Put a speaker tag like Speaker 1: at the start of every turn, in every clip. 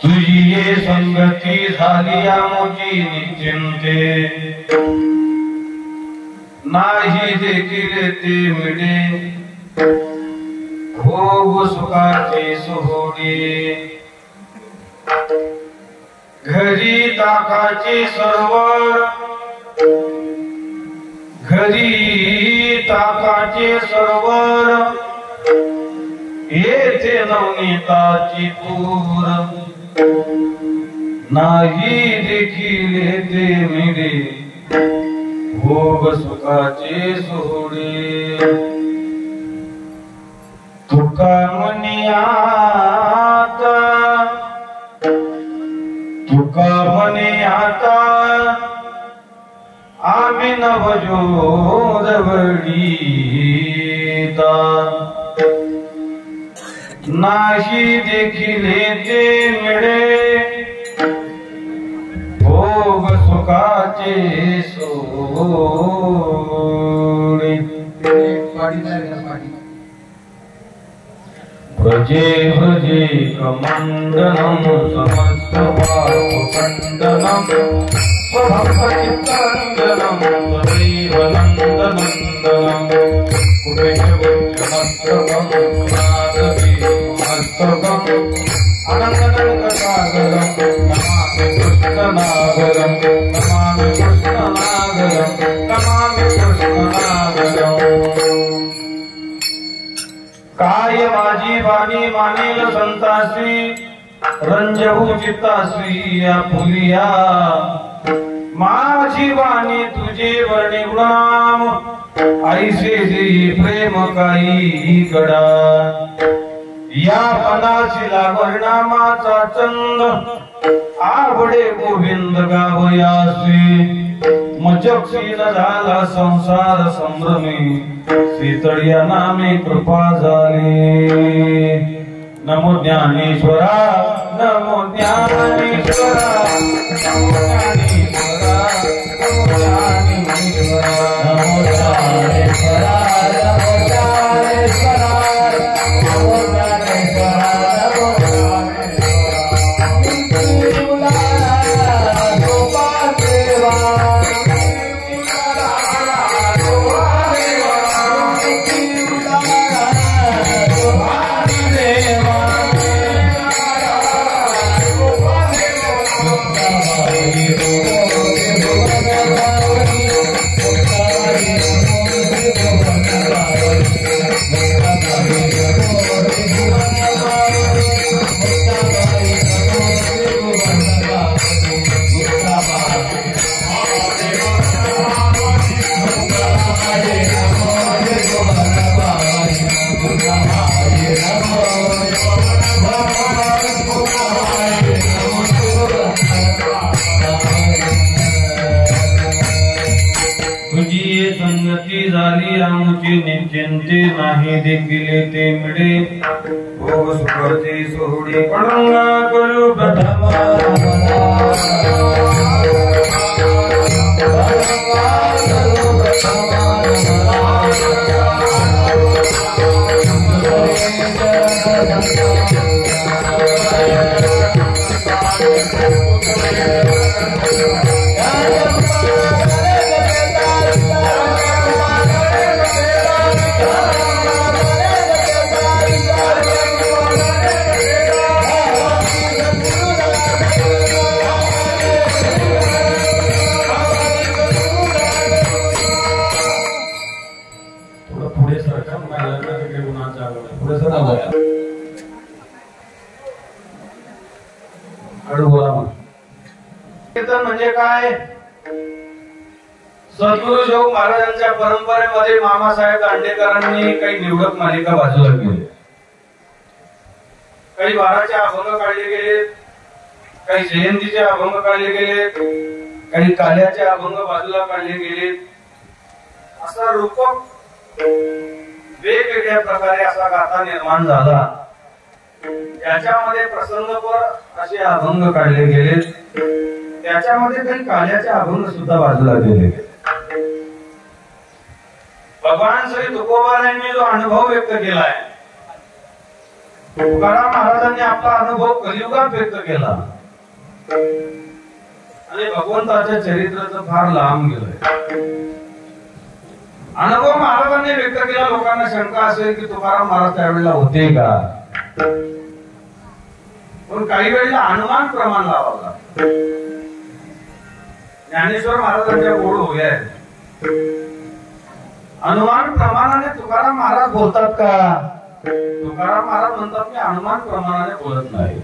Speaker 1: तुझी ये संगती झाली आमची निश्चिंते, नाही देखील ते मिळे भोग सुखाचे सोहळे। घरी ताकाचे सरोवर, घरी ताकाचे सरोवर, येथे नवनीताची तूर, नाही देखील ते मिळे भोग सुखाचे सोहळे। तुका म्हणी आता, तुका म्हणे आता, आम्ही नवजोर वडीता, नाही देखील ते मिळे भोग सुखाचे सोहळे। व्रजे व्रजे कमंडलम समस्त पापखंडनम, स्वभक्तचित्तरंजनम सदैव नन्दनन्दनम। कुबेरवज्रमस्तकं सुनादपि मस्तकं, अनन्तनङ्कसागरं नमामि कृष्णनागरं, नमामि कृष्णनागरं, नमामि कृष्णनागरं। काय माझी वाणी मानेल संतासी, रंजवू चित्तासी या फुलिया। माझी वाणी तुझे वर्णी गुणाम, ऐसे देई प्रेम काही गडा। या पदाशिला वर्णामाचा चंद, आवडे गोविंद गावयासी। मजक्षीण झाला संसार संभ्रमी, शीतळ्या नामे कृपा झाली। नमो ज्ञानेश्वरा, नमो ज्ञानेश्वरा, नमो ज्ञानेश्वरा, नमो ज्ञानेश्वरा, नमो ज्ञानेश्वरा, नमो ज्ञानेश्वरा, नमो ज्ञानेश्वरा, नमो निश्चिंते, नाही देखील ते मिळे भोग सुखाचे सोहळे। पडंगा करू प्रथम म्हणजे काय? सद्गुरु योग महाराजांच्या परंपरेमध्ये मामासाहेब दांडेकरांनी काही निवडक मालिका बाजूला केल्या, काही वाराचे अभंग काढले गेले, काही जयंतीचे अभंग काढले गेले, काही काल्याचे अभंग बाजूला काढले गेले। असा रूपक वेगवेगळ्या प्रकारे असा गाथा निर्माण झाला। त्याच्यामध्ये प्रसंगपर असे अभंग काढले गेले, त्याच्यामध्ये काही काल्याचे अभंग सुद्धा बाजूला गेले। भगवान श्री तुकोबारायांनी जो अनुभव व्यक्त केलाय, तुकाराम महाराजांनी आपला अनुभव कलियुगात व्यक्त केला आणि भगवंताच्या चरित्राचं फार लांब गेलंय. अनुभव महाराजांनी व्यक्त केला. लोकांना शंका असेल की तुकाराम महाराज त्यावेळेला होते का, पण काही वेळेला अनुमान प्रमाण लावावं लागतं. ज्ञानेश्वर महाराजांच्या गोड होय आहेत. अनुमान प्रमाणाने तुकाराम महाराज बोलतात का? तुकाराम महाराज म्हणतात मी अनुमान प्रमाणाने बोलत नाही.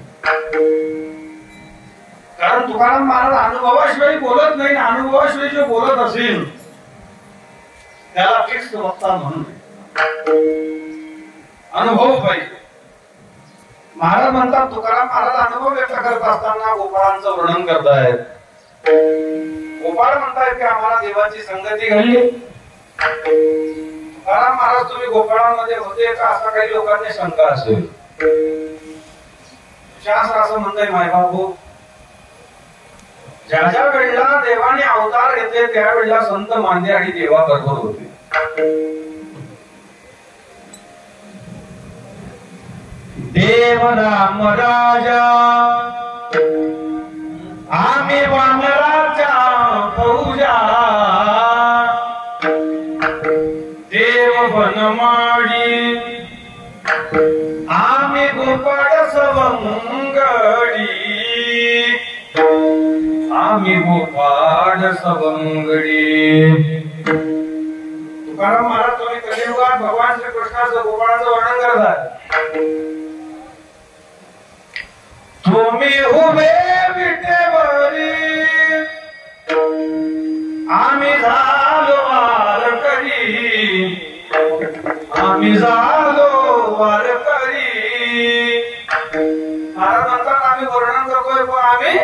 Speaker 1: कारण तुकाराम महाराज अनुभवाशिवाय बोलत नाही. अनुभवाशिवाय जो बोलत असेल त्याला फिक्स वक्ता म्हणून अनुभव पाहिजे. महाराज म्हणतात, तुकाराम महाराज अनुभव व्यक्त करत असताना गोपाळांचं वर्णन करतायत. गोपाळ म्हणतायत की आम्हाला देवाची संगती घडली. तुकाराम महाराज तुम्ही गोपाळांमध्ये होते का, असं काही लोकांनी शंका असेल. शास्त्र असं म्हणतंय, मायबापू, ज्या ज्या वेळेला देवाने अवतार घेतले त्यावेळेला संत मांदे आणि देवा बरोबर होते. देव राम राजा आम्ही वानराच्या फौजा, देव बनमाडी आम्ही गोपाळ सवंगडी, आम्ही गोपाळ सवंगडी. तुकाराम महाराज तुम्ही कलियुगात भगवान श्री कृष्णाचं गोपाळाचं वर्णन करतात. तुम्ही उभे विटेवरी आम्ही झालो वारकरी, आम्ही झालो वारकरी. महाराज म्हणतात आम्ही वर्णन करतोय, पण आम्ही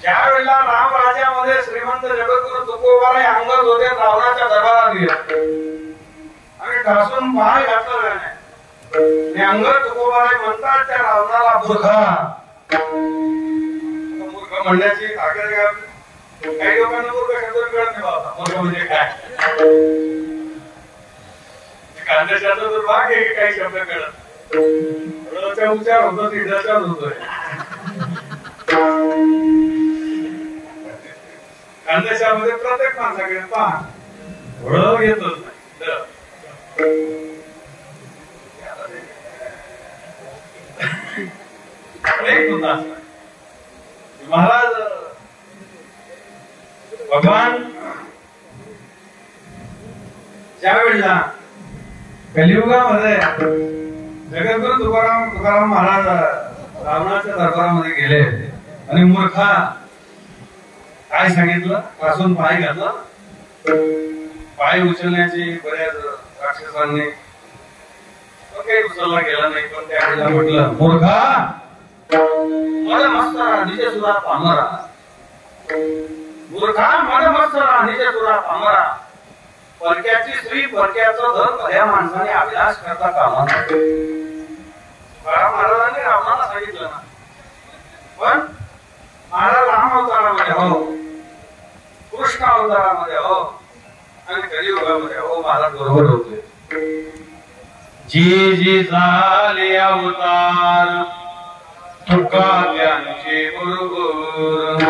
Speaker 1: ज्या वेळेला राम राज्यामध्ये श्रीमंत जगद्गुरु तुकोबाराय अंगद होते, रावणाच्या दरबारात गेले आणि ठासून पाय घातला नाही. अंगद तुकोबाराय म्हणतात त्या रावणाला मूर्खा. मूर्ख म्हणण्याची ताकद काही लोकांना मूर्ख शब्द कळत नाही. बाबा मूर्ख म्हणजे काय, कांद्याचा दुर्भाग्य आहे की काही शब्द कळत उच्चार होतो तिचा होतोय. खानदेशामध्ये प्रत्येक माणसाकडे पान ओळख येतच नाही. महाराज भगवान ज्या वेळेला कलियुगामध्ये जगद्गुरु तुकाराम महाराज रावणाच्या दरबारामध्ये गेले आणि मूर्खा काय सांगितलं, पासून पाय घातला. पाय उचलण्याची बऱ्याच राक्षसांनी काही उचलला गेला नाही, पण त्यावेळेला म्हटलं मूर्खा मला मस्तरा निज सुरा पामरा, मूर्खा मला मस्तरा निज सुरा पामरा. परक्याची स्त्री परक्याचं धन भल्या माणसाने अभिलाष करता कामा नये. महाराजांनी रावणाला सांगितलं ना, पण महाराज राम अवतारामध्ये हो, कृष्ण अवतारामध्ये हो आणि कलियुगामध्ये हो महाराज बरोबर होते. जी जी झाले अवतार तुका त्यांचे बरोबर,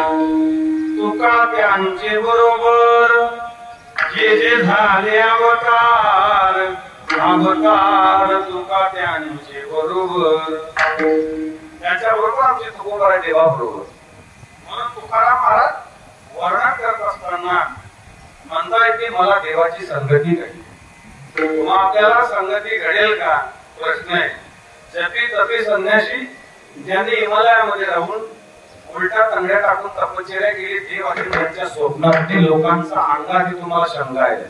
Speaker 1: तुका त्यांचे बरोबर. जे जे झाले अवतार अवतार तुका त्यांचे बरोबर. त्याच्या बरोबर आमचे तुकोबाराय देवा बरोबर. म्हणून तुकाराम महाराज वर्णन करत असताना म्हणताय की मला देवाची संगती घडली. मग आपल्याला संगती घडेल का प्रश्न आहे. जपी तपी संन्यासी ज्यांनी हिमालयामध्ये राहून उलटा तंगड्या टाकून तपश्चर्या केली, देव आणि त्यांच्या स्वप्नातील लोकांचा अंगात तुम्हाला शंका आहे.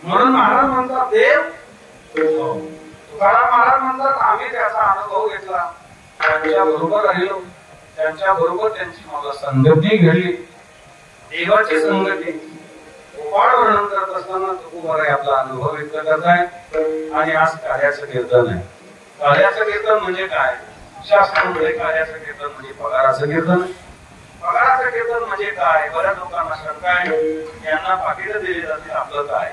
Speaker 1: म्हणून महाराज म्हणतात देव, तुकाराम महाराज म्हणतात आम्ही त्याचा अनुभव घेतला, त्यांच्या बरोबर राहिलो, त्यांच्या बरोबर त्यांची मला संगती घडली. देवाची संगती गोपाळ वर्णन करत असताना तुकोबाराय आपला अनुभव व्यक्त करताय. आणि आज कार्याचं कीर्तन आहे. कार्याचं कीर्तन म्हणजे काय? शास्त्रामध्ये कार्याचं कीर्तन म्हणजे पगाराचं कीर्तन. पगाराचं कीर्तन म्हणजे काय? बऱ्याच लोकांना शंका आहे, यांना पाकिट दिली जाते, आपलं काय?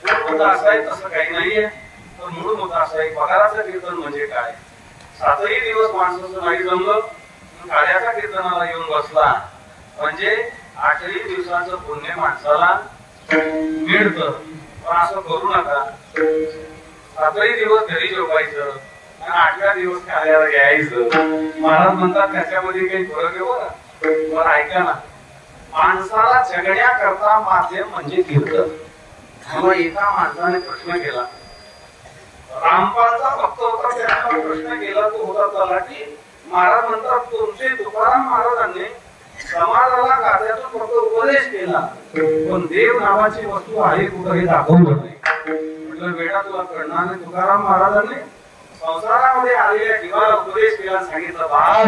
Speaker 1: मूळ मुद्दा असा आहे, तसं काही नाहीये. तर मूळ मुद्दा असा आहे, पगाराचं कीर्तन म्हणजे काय? 7ही दिवस माणसाचं नाही जमलं, काल्याच्या कीर्तनाला येऊन बसला म्हणजे 8ही दिवसाचं पुण्य माणसाला मिळतं. पण असं करू नका. 7ही दिवस घरी झोपायचं आणि 8व्या दिवस काल्याला यायचं. महाराज म्हणतात त्याच्यामध्ये काही फरक आहे बरं. पण ऐका ना, माणसाला जगण्याकरता माध्यम म्हणजे कीर्तन. मग एका माणसाने प्रश्न केला, रामपालचा भक्त होता, त्याने प्रश्न केला, तो होता तलाठी. महाराज म्हणतात तुमचे तुकाराम महाराजांनी समाजाला गाद्यातून फक्त उपदेश केला, पण देव नावाची वस्तू आहे कुठं हे दाखवलं नाही. म्हटलं बेटा तुला कळणार नाही. तुकाराम महाराजांनी संसारामध्ये आलेल्या जीवाला उपदेश केला, सांगितलं बाळ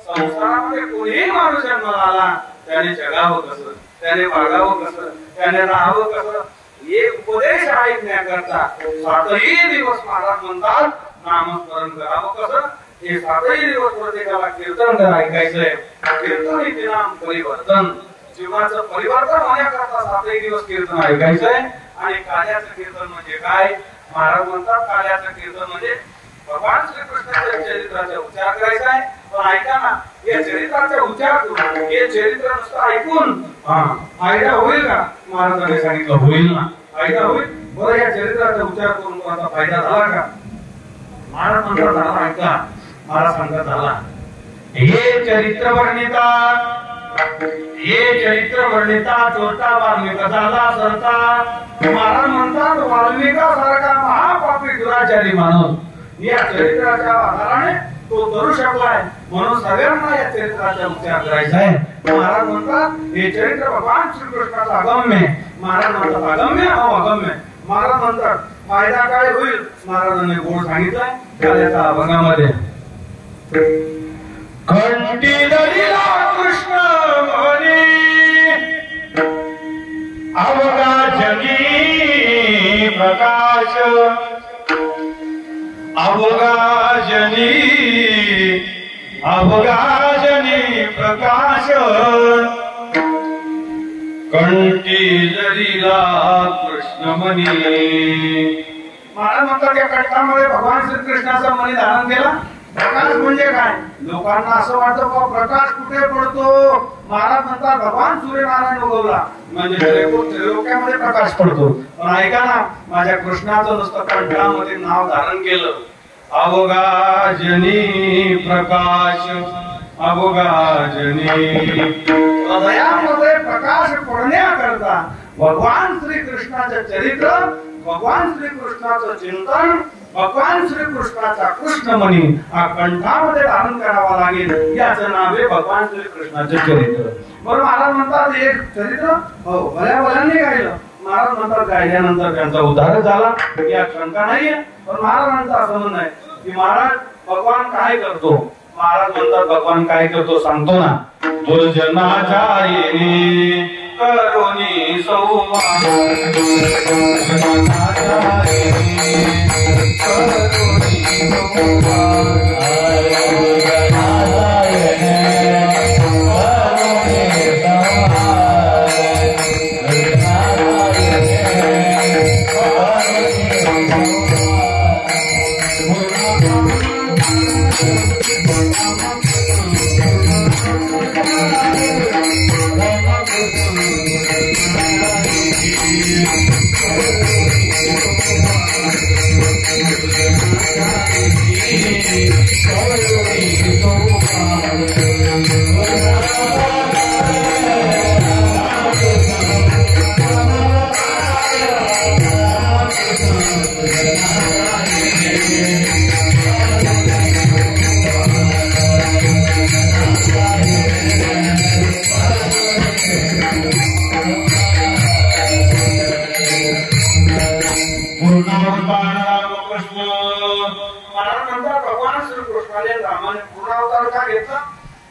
Speaker 1: संसारामध्ये कोणीही माणूस जन्माला आला त्याने जगावं कसं, त्याने वागावं कसं, त्याने राहावं कसं, हे उपदेश ऐकण्याकरता 7ही दिवस महाराज म्हणतात नामस्मरण करावं कसं. हे 7ही दिवस प्रत्येकाला कीर्तन ऐकायचंय. कीर्तन इति नाम परिवर्तन. जीवनाचं परिवर्तन होण्याकरता 7ही दिवस कीर्तन ऐकायचंय. आणि काल्याचं कीर्तन म्हणजे काय? महाराज म्हणतात काल्याचं कीर्तन म्हणजे भगवान श्रीकृष्णाच्या चरित्राचा उच्चार करायचा आहे. पण ऐका ना, या चरित्राचा उच्चार करून हे चरित्र नुसतं ऐकून फायदा होईल का? महाराजांनी सांगितलं होईल ना, फायदा होईल. बरं, या चरित्राचा उच्चार करून कोणाचा फायदा झाला का? महाराज म्हणतात झाला. ऐका, महाराज सांगतात झाला. हे चरित्र वर्णिता चोरटा वाल्मिक झाला सरता. महाराज म्हणतात वाल्मिकासारखा महापापी दुराचारी माणूस या चरित्राच्या आधाराने तो करू शकलाय, म्हणून सगळ्यांना या चरित्राचा उच्चार करायचा आहे. महाराज म्हणतात हे चरित्र भगवान श्रीकृष्णाचा अगम्य. महाराज म्हणतात अगम्य अगम्य. महाराज म्हणतात फायदा काय होईल? महाराजांनी गोड सांगितलंय काल्याच्या अभंगामध्ये. कंठी धरिला कृष्ण म्हणे अवघा जनी प्रकाश, अवघा जनी प्रकाश, कंठी धरिला कृष्ण म्हणे. महाराज म्हणतात या कंठामध्ये भगवान श्रीकृष्णाचा मणी धारण केला. प्रकाश म्हणजे काय? लोकांना असं वाटतं की प्रकाश कुठे पडतो? महाराज म्हणतात भगवान सूर्यनारायण उगवला म्हणजे त्रिलोक्यामध्ये प्रकाश पडतो. पण ऐका ना, माझ्या कृष्णाचं नुसतं कंठामध्ये नाव धारण केलं, अवघा जनी प्रकाश, अवघा जनी. हृदयामध्ये प्रकाश पडण्याकरता भगवान श्रीकृष्णाचं चरित्र, भगवान श्रीकृष्णाचं चिंतन, भगवान श्रीकृष्णाचा कृष्णमणी हा कंठामध्ये धारण करावा लागेल. याचं नाव आहे भगवान श्रीकृष्णाचे चरित्र. बरं, महाराज म्हणतात एक चरित्र हो भल्या भल्यांनी गायलं. महाराज म्हणतात गायल्यानंतर त्यांचा उद्धार झाला, या शंका नाहीये. पण महाराजांचं असं म्हणणं आहे की महाराज भगवान काय करतो? महाराज म्हणतात भगवान काय करतो सांगतो ना. दुर्जनाच्या येणे करोनी संवाद,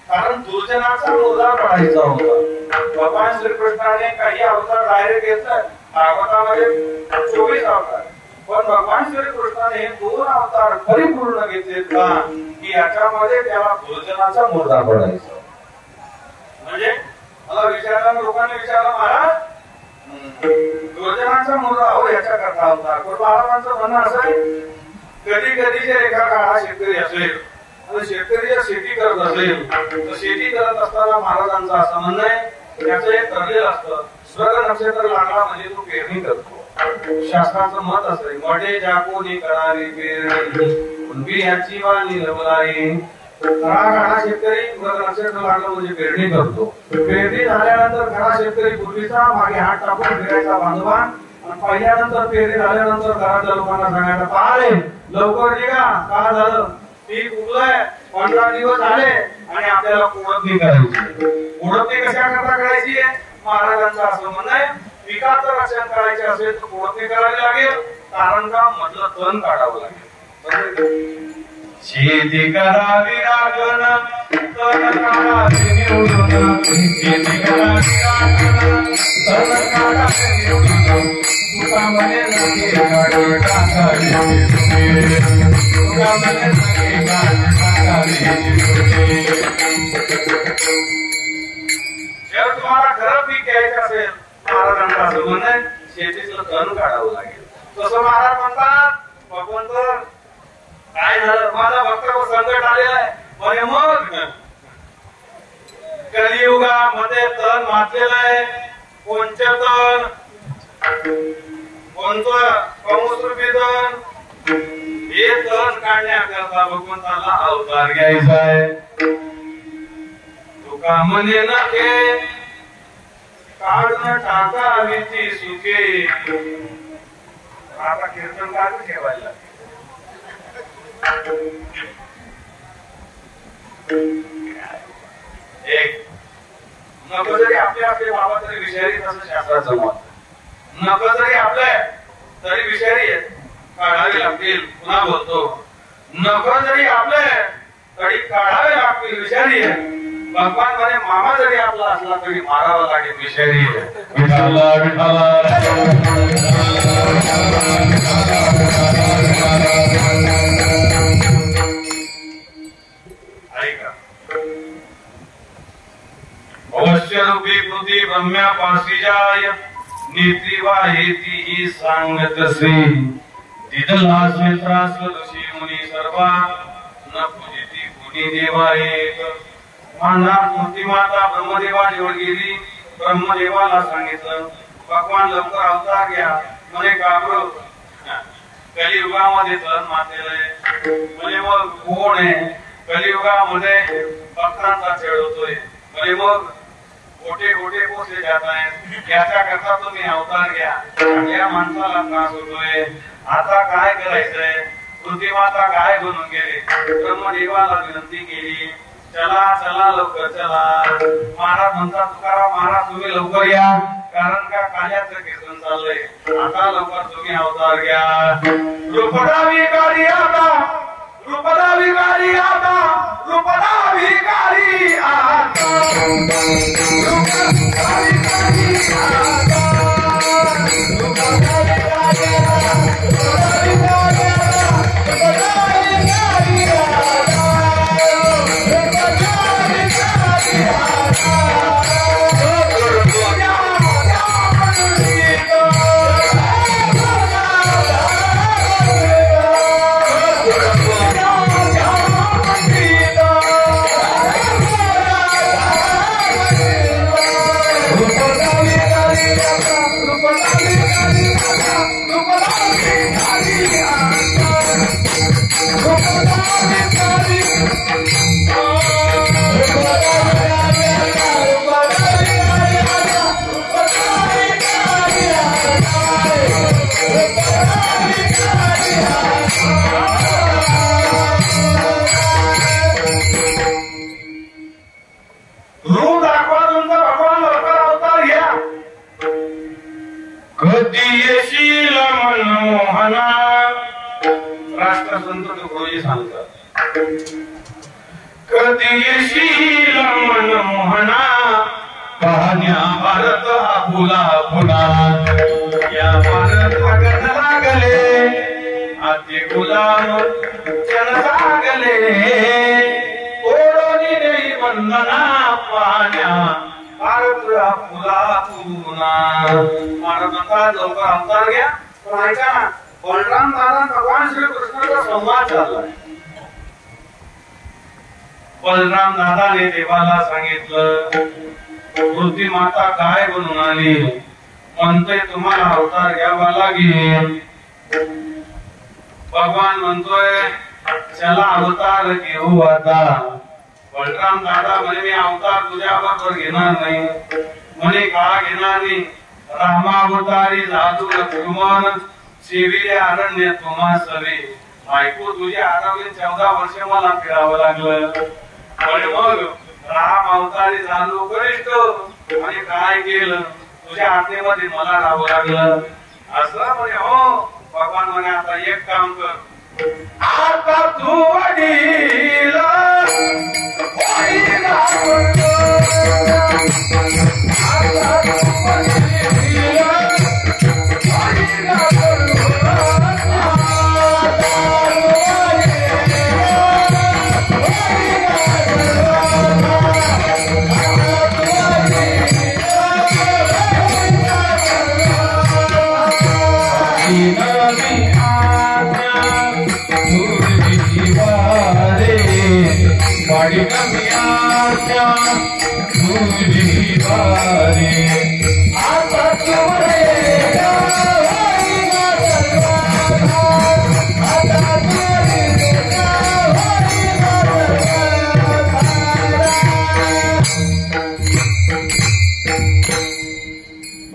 Speaker 1: कारण दुर्जनाचा उद्धार करायचा होता. भगवान श्रीकृष्णाने काही अवतार डायरेक्ट घेतला, भागवतामध्ये 24 अवतार. पण भगवान श्रीकृष्णाने 2 अवतार परिपूर्ण घेतले का की याच्यामध्ये त्याला दुर्जनाचा मुर्दा पडायचा. म्हणजे मला विचारलं, लोकांनी विचारलं, महाराज योजनांचा मुद्दा अहो याच्या करता होता. पण महाराजांचं म्हणणं असं आहे, कधी कधी जे एका काळा शेतकरी असेल आणि शेतकरी जर शेती करत असेल तर शेती करत असताना महाराजांचं असं म्हणणं आहे, त्याचं एक ठरलेलं असतं, स्वर्ग नक्षत्र लागला म्हणजे तो पेरणी करतो. शास्त्राचं मत असं मडे ज्या कोणी करावी पेरणी याची वाणी लवलाई. काळा शेतकरी स्वर्ग नक्षत्र लागलं म्हणजे पेरणी करतो. पेरणी झाल्यानंतर काळा शेतकरी पूर्वीचा मागे हात टाकून फिरायचा बांधवान, आणि पहिल्यानंतर पेरणी झाल्यानंतर घरातल्या लोकांना सांगायचं, पाहले लवकर निघा, का झालं पीक उगलंय, 15 दिवस झाले आणि आपल्याला कोळपणी करायची. कोळपणी कशा करता करायची आहे? महाराजांचं असं म्हणणं आहे, पिकाचं रक्षण करायचे असेल तर कोळपणी करावी लागेल, कारण का मधलं तण काढावं लागेल. शेती करावी लागण तण काढावे निवडून, शेती करावी लागण तण काढावे निवडून, तुका म्हणे नगे गाडी टाकावी, तुका म्हणे नगे गाडी टाकावी. जर तुम्हाला खरं पीक घ्यायचं असेल, महाराजांचं असं म्हणणं आहे, शेतीचं तण काढावं लागेल. तसं महाराज म्हणतात, भगवंत काय झालं, माझा भक्तावर संकट आलेलं आहे म्हणे. मग कलियुगामध्ये तण मातलेलं आहे. कोणतं तण? कोणतं? कौमुसरूपी तण. हे तण काढण्याकरता भगवंताला अवतार घ्यायचा आहे. तुका म्हणे नखे काढून टाकावी ती सुखे. आता कीर्तन काढून ठेवायला एक नको जरी आपले आपले बाबा तरी विषारी, तसं शास्त्राचं मत. नको जरी आपले तरी विषारी आहेत, काढावे लागतील. पुन्हा बोलतो, नको जरी आपले तरी काढावे लागतील, विषारी आहे. भगवान म्हणे मामा जरी आपला असला तरी मारावा लागेल, विषारी आहे. विठाला विठाला अवश्य रूपी कृती ब्रह्म्यापासी जाय, नीती वाहेती ही सांगत श्री. दिदलास त्रास ऋषी मुनी सर्वा, न पूजिती कुणी देवा एक. माननाथ मूर्ती माता ब्रह्मदेवाजवळ गेली. ब्रह्मदेवाला सांगितलं, भगवान लवकर अवतार घ्या. म्हणे घाबरू, कलियुगामध्ये तण मातेल आहे. म्हणे मग कोण आहे? कलियुगामध्ये भक्तांचा छेड होतोय. म्हणे मग गोटे गोटे पोचले जात आहेत, याच्या करता तुम्ही अवतार घ्या. या माणसाला त्रास होतोय, आता काय करायचंय? मूर्ती माता काय बनून गेले. ब्रह्मदेवाला विनंती केली, चला चला लवकर चला. महाराज म्हणतात, तुकाराम महाराज तुम्ही लवकर या, कारण का काल्याचं कीर्तन चाललंय. आता लवकर तुम्ही अवतार घ्या. रूपदा विकारी आता, रूपदा विकारी आता, रूपदा विकारी आता, रूपदा विकारी आता, रूपदा विकारी राष्ट्रसंत तुकडोजी सांगतात, कधी येशील मनमोहना, पाहण्या भारत आपुला पुला. या भारत गण लागले आती गुलाम जन लागले, ओढोनी वंदना पाण्या पारत्र फुला पुना महाराजांचा लवकर अवतार घ्या. पण ऐका ना, बलराम दादा भगवान श्री कृष्णाचा संवाद चाललाय. बलराम दादाने देवाला सांगितलं, पृथ्वी माता काय बनून आली, म्हणते तुम्हाला अवतार घ्यावा लागेल. भगवान म्हणतोय चला अवतार घेऊ आता. बलराम दादा म्हणे मी अवतार तुझ्या बरोबर घेणार नाही. म्हणे का घेणार नाही, रामावतारी जादू लक्ष्मण सेविले अरण्य तुम्हा सवे. बायको तुझी हरवली 14 वर्ष मला फिरावं लागलं. पण मग राम अवतारी झालो कनिष्ठ आणि काय केलं, तुझ्या आज्ञेमध्ये मला राहावं लागलं असं म्हणे. हो भगवान म्हणे आता एक काम कर, आता तू वडील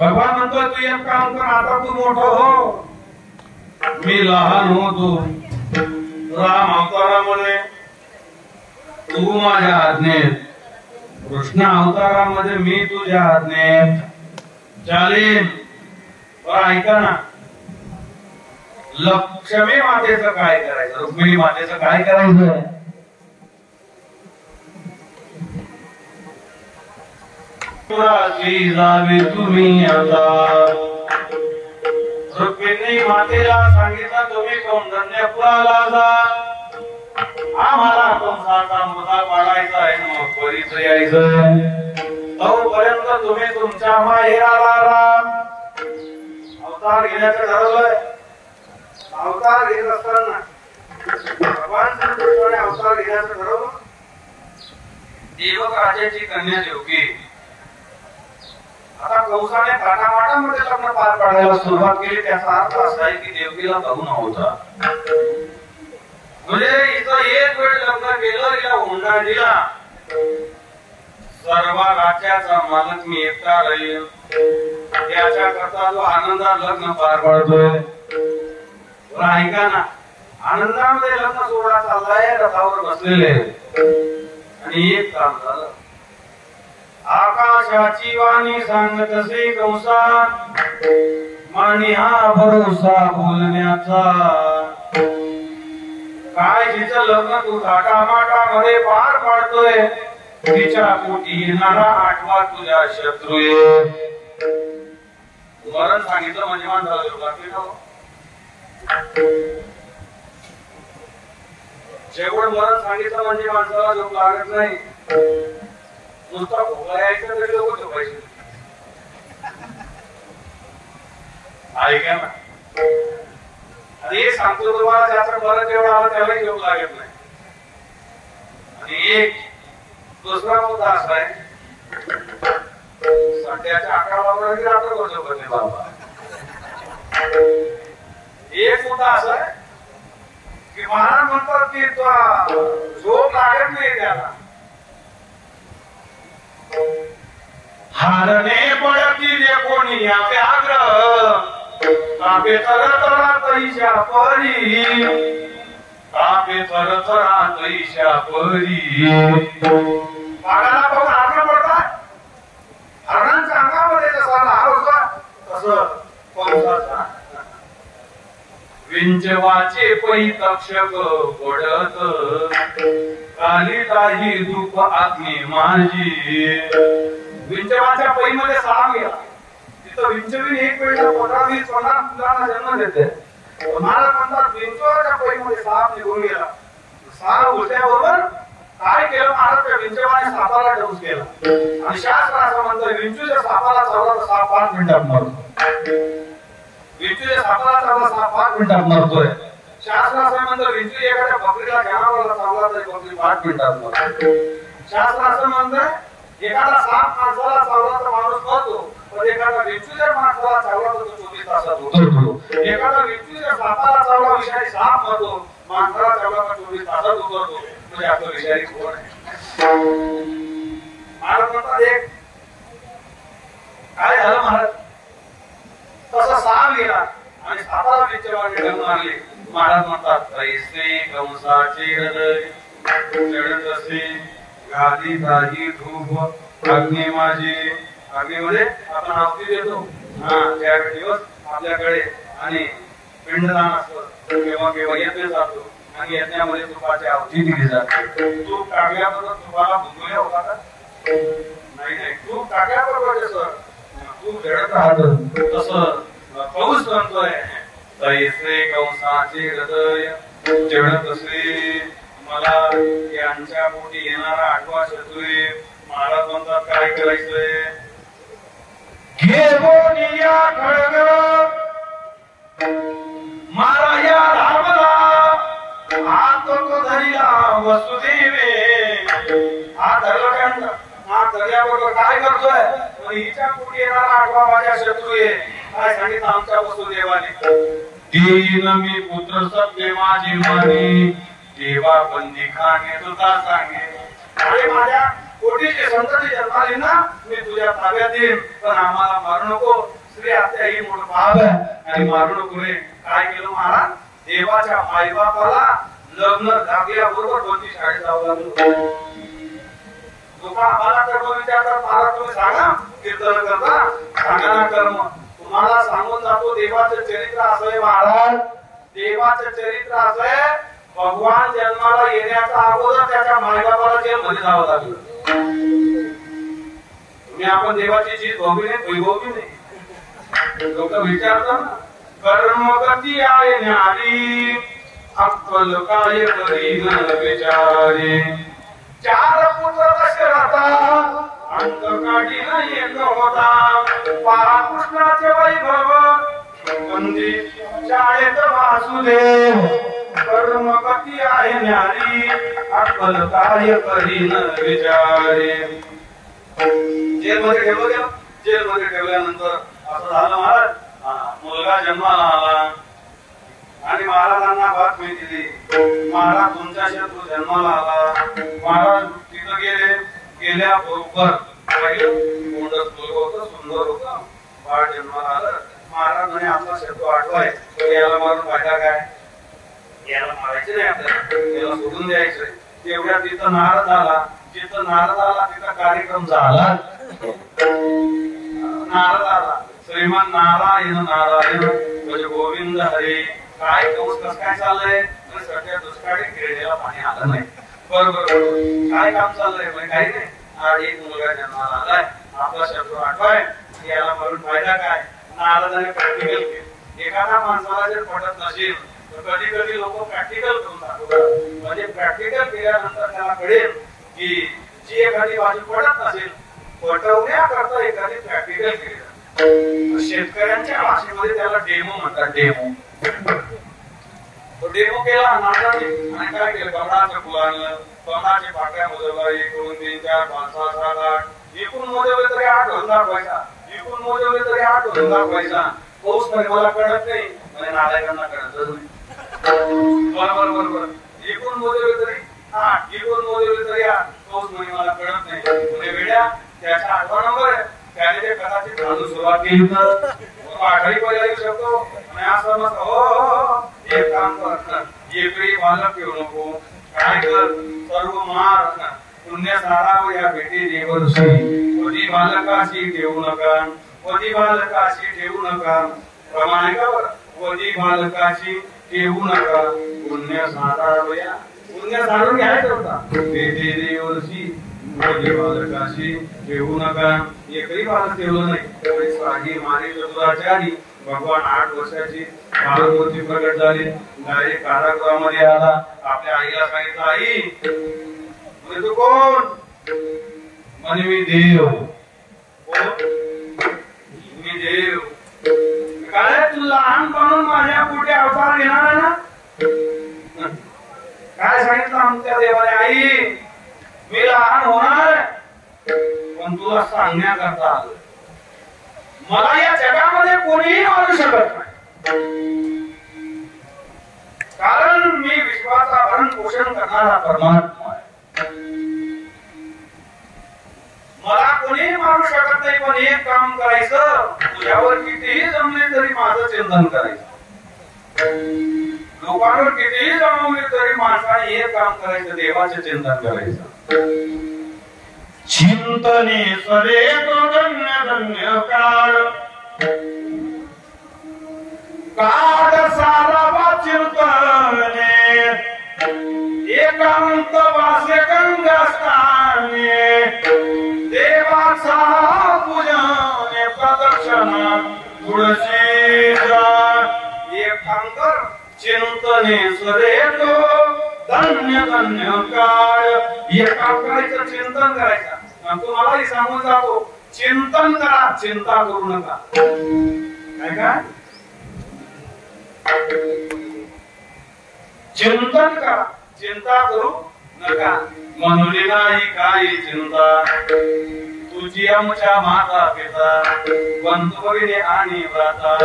Speaker 1: भगवान म्हणतो तू एक काम कर, आता तू मोठं हो, मी लहान होतो. राम अवतारामध्ये तू माझ्या आज्ञेत, कृष्ण अवतारामध्ये मी तुझ्या आज्ञेत चालेल. ऐका ना, लक्ष्मी मातेचं काय करायचं, रुक्मिणी मातेचं काय करायचं. जावे तुम्ही आता. रुक्मिणी मातेला सांगितलं तुम्ही कौंडण्यपुराला जा, आम्हाला कंसाचा मुद्दा पाडायचा आहे, मग परीच यायचं. तोपर्यंत तुम्ही तुमच्या माहेराला राहा. अवतार घेण्याचं ठरवलंय. अवतार घेत असताना भगवान श्रीकृष्णाने अवतार घेण्याचं ठरवलं. देवक राजाची कन्या देवकी. आता कंसाने थाटामाटामध्ये लग्न पार पाडायला सुरुवात केली. त्याचा अर्थ असा आहे की देवकीला बघू नव्हता. म्हणजे इथं एक वेळ लग्न केलं, हिला हुंडा दिला. सर्व राज्याचा मालक मी एकटा राहील, त्याच्या करता जो आनंदात लग्न पार पाडतोय. ऐका ना, आनंदामध्ये लग्न सोहळा चाललाय, रथावर बसलेले. आणि एक काम झालं, आकाशाची वाणी सांगत असे कंसा, मानी हा भरोसा बोलण्याचा. काय जिचं लग्न तू थाटामाटामध्ये पार पाडतोय, तिच्या पोटी येणारा 8वा तुझ्या शत्रू आहे. मरण सांगितलं म्हणजे माणसाला झोप लागते ना. जेवढ मरण सांगितलं म्हणजे माणसाला झोप लागत नाही. नुसता भोगला यायचं तरी लोक झोपायचे. ऐका ना, आणि सांगतो तुम्हाला, ज्याचं मरण जेवढं आलं त्यालाही झोप लागत नाही. आणि एक दुसरा मुद्दा असा आहे, सध्याच्या 11 वाजता रात्रभर झोपत नाही बाबा. एक मुद्दा असा आहे की महाराज म्हणतात की झोप लागत नाही त्याला. हारणे पडती जे कोणी व्याघ्र, कापे तरतरा तैशा परी, कापे तरतरा तैशा परी. पाडाला बघून हारणं पडतात. हरणांच्या अंगामध्ये जसा लहार होता तसं कंसाचा. विंचवाचे पै तक्षक पडत, कालिदाही दुःख आत्मी माझी. विंचवाच्या पैमध्ये साप गेला. तिथं विंचवीन एक वेळेला 15-20 मुलांना जन्म देते. महाराज म्हणतात विंचवाच्या पैमध्ये साप निघून गेला. साप उठल्याबरोबर काय केलं महाराज त्या विंचवाने सापाला डोस केला आणि शास्त्र असं म्हणतं विंचूच्या सापाला चावला तर साप 5 मिनिटात मरतो. विंचूच्या सापाला चावला साप 5 मिनिटात मरतोय. शास्त्र असं म्हणतं विंचू एखाद्या बकरीला जनावराला चावला तरी बकरी 5 मिनिटात मरतो. शास्त्र असं म्हणतं एखादा साप माणसाला चावला तर माणूस मरतो, पण एखादा विंचू जर माणसाला चावला तर तो 24 तासात उतरतो. एखादा विंचू जर सापाला चावला विषारी साप मरतो, माणसाला चावला तर 24 तासात उतरतो. म्हणजे आपलं विषारी कोण आहे? महाराज म्हणतात एक काय झालं महाराज तसा साप गेला आणि सापाला विंचवाने डंग मारली. महाराज म्हणतात ऐसे कंसाचे हृदय जडत असे गादी दाही धूप अग्नी माझी. अग्नीमध्ये आपण आहुती देतो त्या दिवस आपल्याकडे आणि पिंडदान असतं केव्हा केव्हा यज्ञ जातो आणि यज्ञामध्ये तुपाची आहुती दिली जाते. तूप टाकल्याबरोबर तुपाला भुंगल्या होता का? नाही नाही, तूप टाकल्याबरोबर जसं तूप जडत राहत तसं पाऊस बनतोय. तैसे कंसाचे हृदय जडत असे मला यांच्या पोटी येणारा आठवा शत्रू. महाराज म्हणतात काय करायचंय? घेऊन या खळग मारा या रामला हात तो धरिला वसुदेवे. हा धरला हा धरल्याबरोबर काय करतोय? हिच्या पोटी येणारा आठवा माझ्या शत्रू आहे. काय सांगितलं आमच्या वसुदेवाने? तीन मी पुत्र सत्य माझी मानी देवा बंदी खाणे तुझा सांगे. आणि माझ्या कोटीची संतती जन्माली ना मी तुझ्या ताब्यात येईन, पण आम्हाला मारू नको. श्री आत्या ही मोठ पाप आहे आणि मारू नको रे. काय केलं महाराज? देवाच्या आईबापाला लग्न लागल्याबरोबर कोणती शाळेत जावं लागलं. तुका आम्हाला कर्म विचारतात महाराज तुम्ही सांगा कीर्तन करता सांगा ना कर्म. तुम्हाला सांगून जातो देवाचं चरित्र असं आहे महाराज. देवाचं चरित्र असं आहे भगवान जन्माला येण्याच्या अगोदर त्याच्या मायबापाला जेलमध्ये जावं लागलं. तुम्ही आपण देवाची चीज भोगली नाही भोगली नाही. लोक विचारतात ना कर्म गती आहे न्यारी अक्कल काय करी न विचारे. 4 पुत्र दशरथा अंत काढी न एक होता. पहा कृष्णाचे वैभव बंदी शाळेत वासुदेव. कर्म गती आहे न्यारी अक्कल काय करी न विचारे. जेलमध्ये ठेवलं गेलं. जेलमध्ये ठेवल्यानंतर असं झालं महाराज मुलगा जन्माला आला आणि महाराजांना बातमी दिली महाराज तुमचा शत्रू जन्माला आला. महाराज तिथं गेले. गेल्याबरोबर कोंडच होतं सुंदर होतं बाळ जन्माला आलं. महाराज म्हणे आपला शत्रू आठवाय याला मारून फायदा काय? याला मारायचं नाही आपल्याला, याला सोडून द्यायचंय. तेवढ्या तिथं नारद आला. जिथं नारद आला तिथं कार्यक्रम झाला. नारद आला श्रीमान नारायण नारायण म्हणजे गोविंद हरे. काय कस काय चाललंय? सध्या दुष्काळी खेळण्याला पाणी आलं नाही. बरोबर काय काम चाललंय? म्हणजे काही नाही. आज एक मुलगा जन्माला आलाय आपला शत्रू आठवाय याला मारून फायदा काय? नारदाने प्रॅक्टिकल केलं. एखाद्या माणसाला जर पटत नसेल तर कधी कधी लोक प्रॅक्टिकल करून दाखवतात. म्हणजे प्रॅक्टिकल केल्यानंतर त्याला कळेल की जी एखादी बाजू पडत नसेल पटवण्याकरता एखादी प्रॅक्टिकल केली जाते. शेतकऱ्यांच्या भाषेमध्ये त्याला डेमो म्हणतात. डेमो डेमो केला नारदाने आणि काय केलं? कमळाचं फुल आणलं. कमळाच्या पाकळ्या मोजवल्या 1 2 3 4 5 6 7 8 एकूण मोजवले तरी 8 धरून दाखवायचा. एकूण मोजवले तरी 8 धरून दाखवायचा. पाऊस म्हणजे मला कळत नाही म्हणजे नालायकांना कळतच नाही. बरोबर बरोबर एकूण मोजवले तरी 8 एकूण मोजवले तरी 8 पाऊस म्हणजे मला कळत नाही म्हणजे वेड्या त्याचा 8वा नंबर आहे. त्याने ते कदाचित घालून सुरुवात केली तर 8वी पर्याय येऊ शकतो. आणि असं मग हो एक काम कर एकही बालक ठेवू नको. काय कर सर्व मार पुण्य साराव या भेटी देवऋषी. कधी बालकाशी ठेवू नका. कधी बालकाशी ठेवू नका. प्रमाणे का बरं? कधी बालकाशी ठेवू नका. पुण्य साराव या पुण्य सारून घ्यायचं होता. भेटी देवऋषी कधी बालकाशी ठेवू नका. एकही बालक ठेवलं नाही. त्यावेळी स्वाही मारी चतुराचारी भगवान 8 वर्षाची बालमूर्ती प्रकट झाली. डायरेक्ट कारागृहामध्ये आला. आपल्या आईला सांगितलं आई म्हणजे तू कोण? म्हणे मी देव. मी देव. काय तू लहानपणून माझ्या पोटी अवतार घेणार आहे ना? काय सांगितलं आमच्या देवाने? आई मी लहान होणार पण तुला सांगण्याकरता आलो. मला या जगामध्ये कोणीही मारू शकत नाही, कारण मी विश्वाचा भरण पोषण करणारा परमात्मा आहे. मला कोणीही मारू शकत नाही, पण एक काम करायचं, तुझ्यावर कितीही जमले तरी माझं चिंतन करायचं. लोकांवर कितीही जमवले तरी माणसाने एक काम करायचं, देवाचे चिंतन करायचं. चिंतने सरे तो धन्य धन्य काळ, काळ सारा चिंतने एकांत वासे गंगास्थाने, देवाचा पूजने प्रदक्षिण तुळशीचा. एकांतर चिंतने सरे तो धन्य धन्य काळ. एकांत करायचं, चिंतन करायचं. तुम्हालाही सांगून जातो, चिंतन करा, चिंता करू नका. काय काय? चिंतन करा, चिंता करू नका. म्हणून नाही काही चिंता, तुझी आमच्या माता पिता बंधू भगिनी आणि भ्राता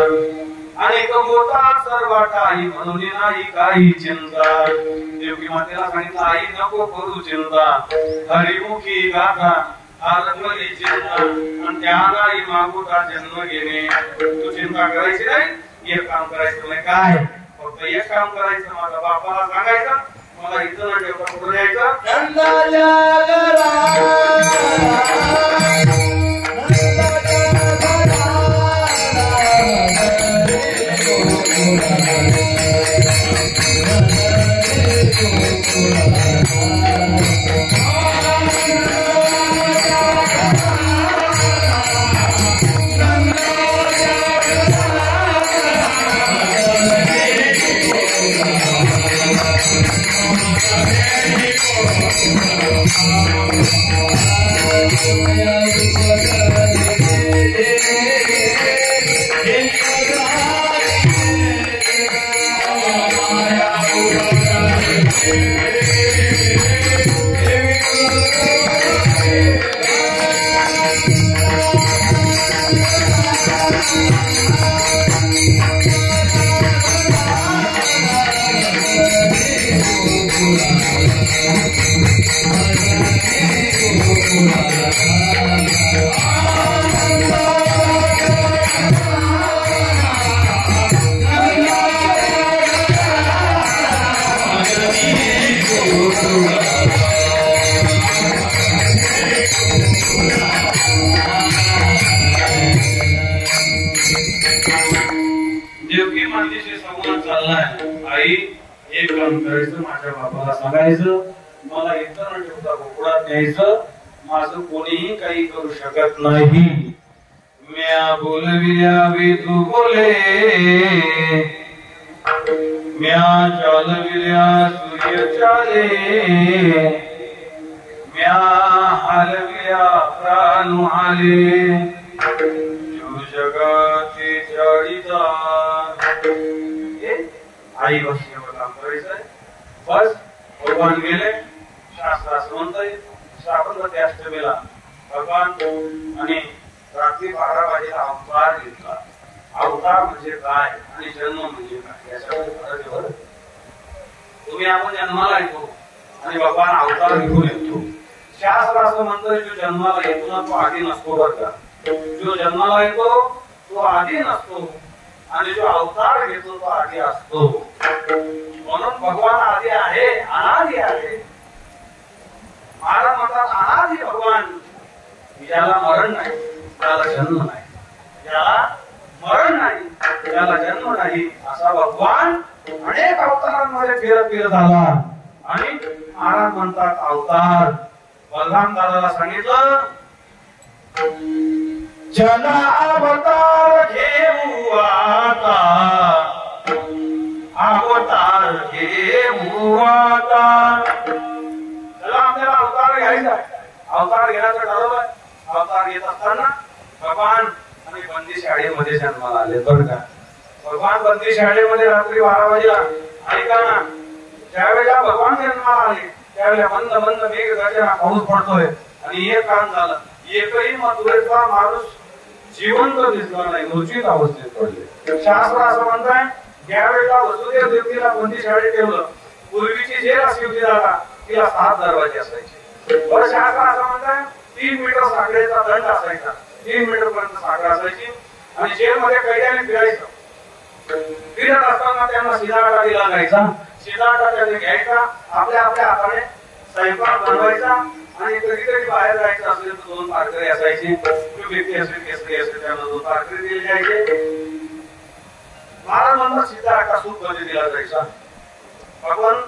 Speaker 1: अनेक मोठा सर्व काही, म्हणून नाही काही चिंता. देवकी मातेला सांगितलं, आई नको करू चिंता, हरिमुखी गाथा आरंभली चिंता, आणि त्यालाही मागोटा जन्म घेणे. तू चिंता करायची नाही, एक काम करायचं नाही. काय? फक्त एक काम करायचं, माझ्या बापाला सांगायचं, मला इथं न ठेवता कुठं द्यायचं. देवकी मातेशी संवाद चाललाय. आई एक काम करायचं, माझ्या बापाला सांगायचं, मला इतर ठेवता गोकुळात न्यायचं, माझं कोणीही काही करू शकत नाही. म्या बोलविल्या वेदू बोले, म्या चालविल्या सूर्य चाले, म्या हालविल्या प्राण आले, जगाचे चाळीचा. आई बस एवढं काम करायचंय. बस भगवान गेले, शास्त्र असं म्हणतंय, श्रावण अष्टमीला भगवान आणि रात्री 12 वाजेला अवतार घेतला. अवतार म्हणजे काय आणि जन्म म्हणजे काय याच्यामध्ये फरक आहे. तुम्ही आपण जन्माला येतो आणि भगवान अवतार घेऊन येतो. शास्त्र असं म्हणतंय, जो जन्माला येतो ना तो आधी नसतो बरं का. जो जन्माला येतो तो आधी नसतो आणि जो अवतार घेतो तो आधी असतो. म्हणून भगवान आधी आहे, अनादी आहे. महाराज म्हणतात, अनादी भगवान, ज्याला मरण नाही त्याला जन्म नाही, ज्याला मरण नाही त्याला जन्म नाही, असा भगवान अनेक अवतारांमध्ये फिरत आला. आणि महाराज म्हणतात, अवतार बलराम दादाला सांगितलं, चला अवतार घेऊ आता, अवतार घेऊ आता. चला आपल्याला अवतार अवतार घेण्याचं ठरवलं. अवतार घेत असताना भगवान आणि बंदी शाळेमध्ये जन्माला आले. बरं का, भगवान बंदी शाळेमध्ये रात्री 12 वाजता ऐका ना, ज्यावेळेला भगवान जन्माला आले त्यावेळेला मंद मंद मेघ गर्जना पाऊस पडतोय आणि एक काम झालं, एकही मथुरेचा माणूस जिवंत दिसला नाही, मूर्छित अवस्थेत पडले. शास्त्र असं म्हणताय, ज्यावेळेला वसुदेव देवकीला बंदी शाळेत ठेवलं, पूर्वीची जेल अशी होती जागा, तिला 7 दरवाजे असायचे. बरं, शास्त्र असं म्हणताय 3 मीटर साखरेचा दंड असायचा, 3 मीटर पर्यंत साखर असायची आणि जेलमध्ये कैद्याने फिरायचं. फिरत असताना त्यांना शिधाटा दिला जायचा. शिधाटा त्यांनी घ्यायचा, आपल्या आपल्या हाताने स्वयंपाक बनवायचा आणि कधीतरी बाहेर जायचं असेल तर 2 पारकरी असायची, व्यक्ती असेल केसरी असेल त्यांना 2 पारकरी दिले जायचे. महाराज म्हणतात शिधाटा सूप मध्ये दिला जायचा. भगवान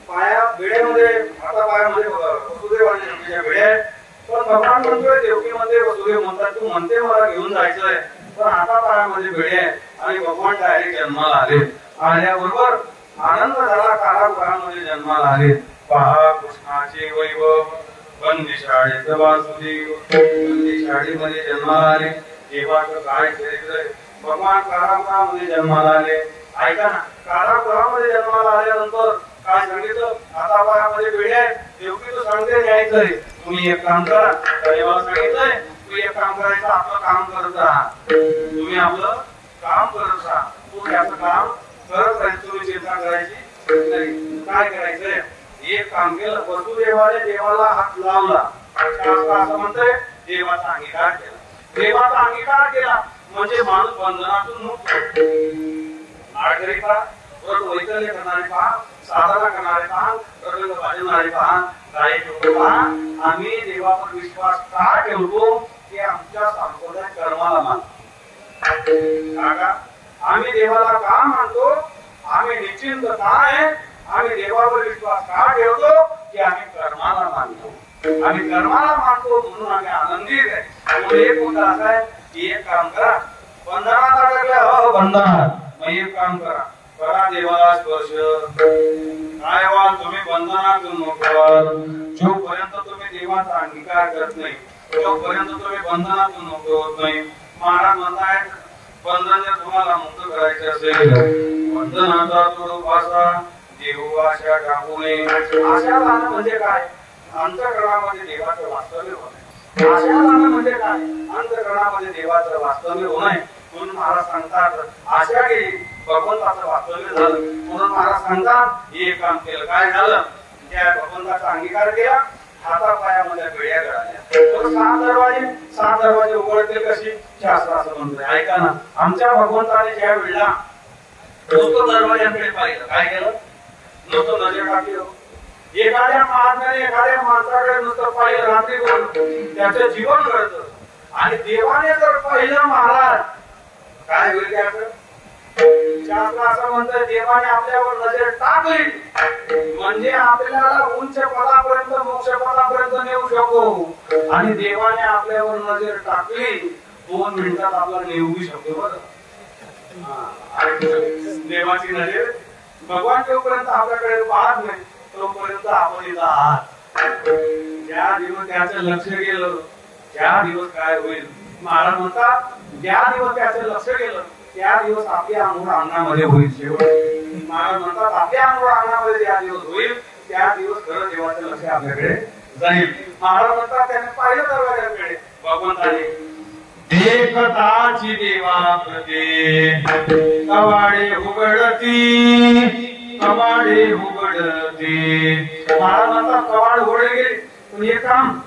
Speaker 1: पाया बेड्यामध्ये हातापायामध्ये वसुदेव आणि देवकीच्या बेड्या आहेत, पण भगवान म्हणतोय देवकीमध्ये वसुदेव म्हणतात तू म्हणते मला घेऊन जायचंय, पण हातापायामध्ये बेड्या आहे आणि भगवान डायरेक्ट जन्माला आले. आल्याबरोबर आनंद झाला, कारागृहामध्ये जन्माला आले. पहा कृष्णाचे वैभव, बंदी शाळेत वासुदेव, बंदी शाळेमध्ये जन्माला आले. देवाचं काय चरित्र आहे. भगवान कारागृहामध्ये जन्माला आले. ऐका ना, कारागृहामध्ये जन्माला आल्यानंतर काय सांगितलं, हातापायामध्ये बेड्या आहेत. देवकी तू सांगते न्यायचंय, तुम्ही एक काम करा. देवाला सांगितलंय तू एक काम करायचं, आपलं काम करत राहा, तुम्ही आपलं काम करत राहा, तू त्याचं काम करत राहायचं, तुम्ही चिंता करायची नाही. काय करायचंय, एक काम केलं, वसुदेवाने देवाला हात लावला. शास्त्र असं म्हणतंय देवाचा अंगीकार केला. देवाचा अंगीकार केला म्हणजे माणूस बंधनातून मुक्त. आडकरीचा व्रत वैकल्य करणारे पहा, साधना करणारे पहा, प्रगत भाजणारे पहा, गायक पहा. आम्ही देवावर विश्वास का ठेवतो की आमच्या सांप्रदायिक कर्माला मानतो. आम्ही देवाला का मानतो, आम्ही निश्चिंत काय, आम्ही देवावर विश्वास का ठेवतो की आम्ही कर्माला मानतो. आम्ही कर्माला मानतो म्हणून आम्ही आनंदित आहे. त्यामुळे एक मुद्दा असा आहे की एक काम करा, बंधनात अडकले बंधनात, मग एक काम करा, करा देवाला स्पर्श. काय व्हाल तुम्ही बंधनातून मोकळे व्हाल. जोपर्यंत तुम्ही देवाचा अंगीकार करत नाही तोपर्यंत तुम्ही बंधनातून मोकळे होत नाही. महाराज म्हणतायत बंधन जर तुम्हाला मुक्त करायचे असेल, बंधनाचा तुडूपासा देव आशा टाकू नये. आशा लावणं म्हणजे काय, अंतःकरणामध्ये देवाचं वास्तव्य होणे. आशा लावणं म्हणजे काय, अंतःकरणामध्ये देवाचं वास्तव्य होणे. म्हणून महाराज सांगतात आशा केली, भगवंताचं वास्तव्य झालं. म्हणून महाराज सांगतात हे काम केलं, काय झालं, त्या भगवंताचा अंगीकार केला, हातापायामध्ये बेड्या गळाल्या. 7 दरवाजे उघडतील कशी, शास्त्र असं म्हणतंय. ऐका ना, आमच्या भगवंताने ज्या वेळेला नुसतं दरवाज्यांकडे पाहिलं, काय केलं, नुसतं नजर टाकली. एखाद्या महात्म्याने एखाद्या माणसाकडे नुसतं पाहिलं रात्री दोन, त्याचं जीवन घडतं. आणि देवाने जर पाहिलं महाराज, काय होईल त्याचं. शास्त्र असं म्हणतं देवाने आपल्यावर नजर टाकली म्हणजे आपल्याला उंच पदापर्यंत मोक्ष पदापर्यंत नेऊ शकतो. आणि देवाने आपल्यावर नजर टाकली 2 मिनिटात आपल्याला नेऊ शकतो. बरं, देवाची नजर भगवान जोपर्यंत आपल्याकडे पाहत नाही तोपर्यंत आपण इथं आहात. ज्या दिवस त्याचं लक्ष गेलं, ज्या दिवस काय होईल, महाराज म्हणतात ज्या दिवस त्याचं लक्ष गेलं त्या दिवस आपल्या अंगूर अंगणामध्ये होईल. शेवट महाराज म्हणतात आपल्या अंगूर अंगणामध्ये ज्या दिवस होईल त्या दिवस खरं देवाचं लक्ष आपल्याकडे जाईल. महाराज म्हणतात त्याने पाहिलं दरवाजाकडे भगवंताने, देखताची देवा प्रते कवाडे उघडती, कवाडे उघडते. महाराज म्हणतात कवाड उघडले गेले, पण हे काम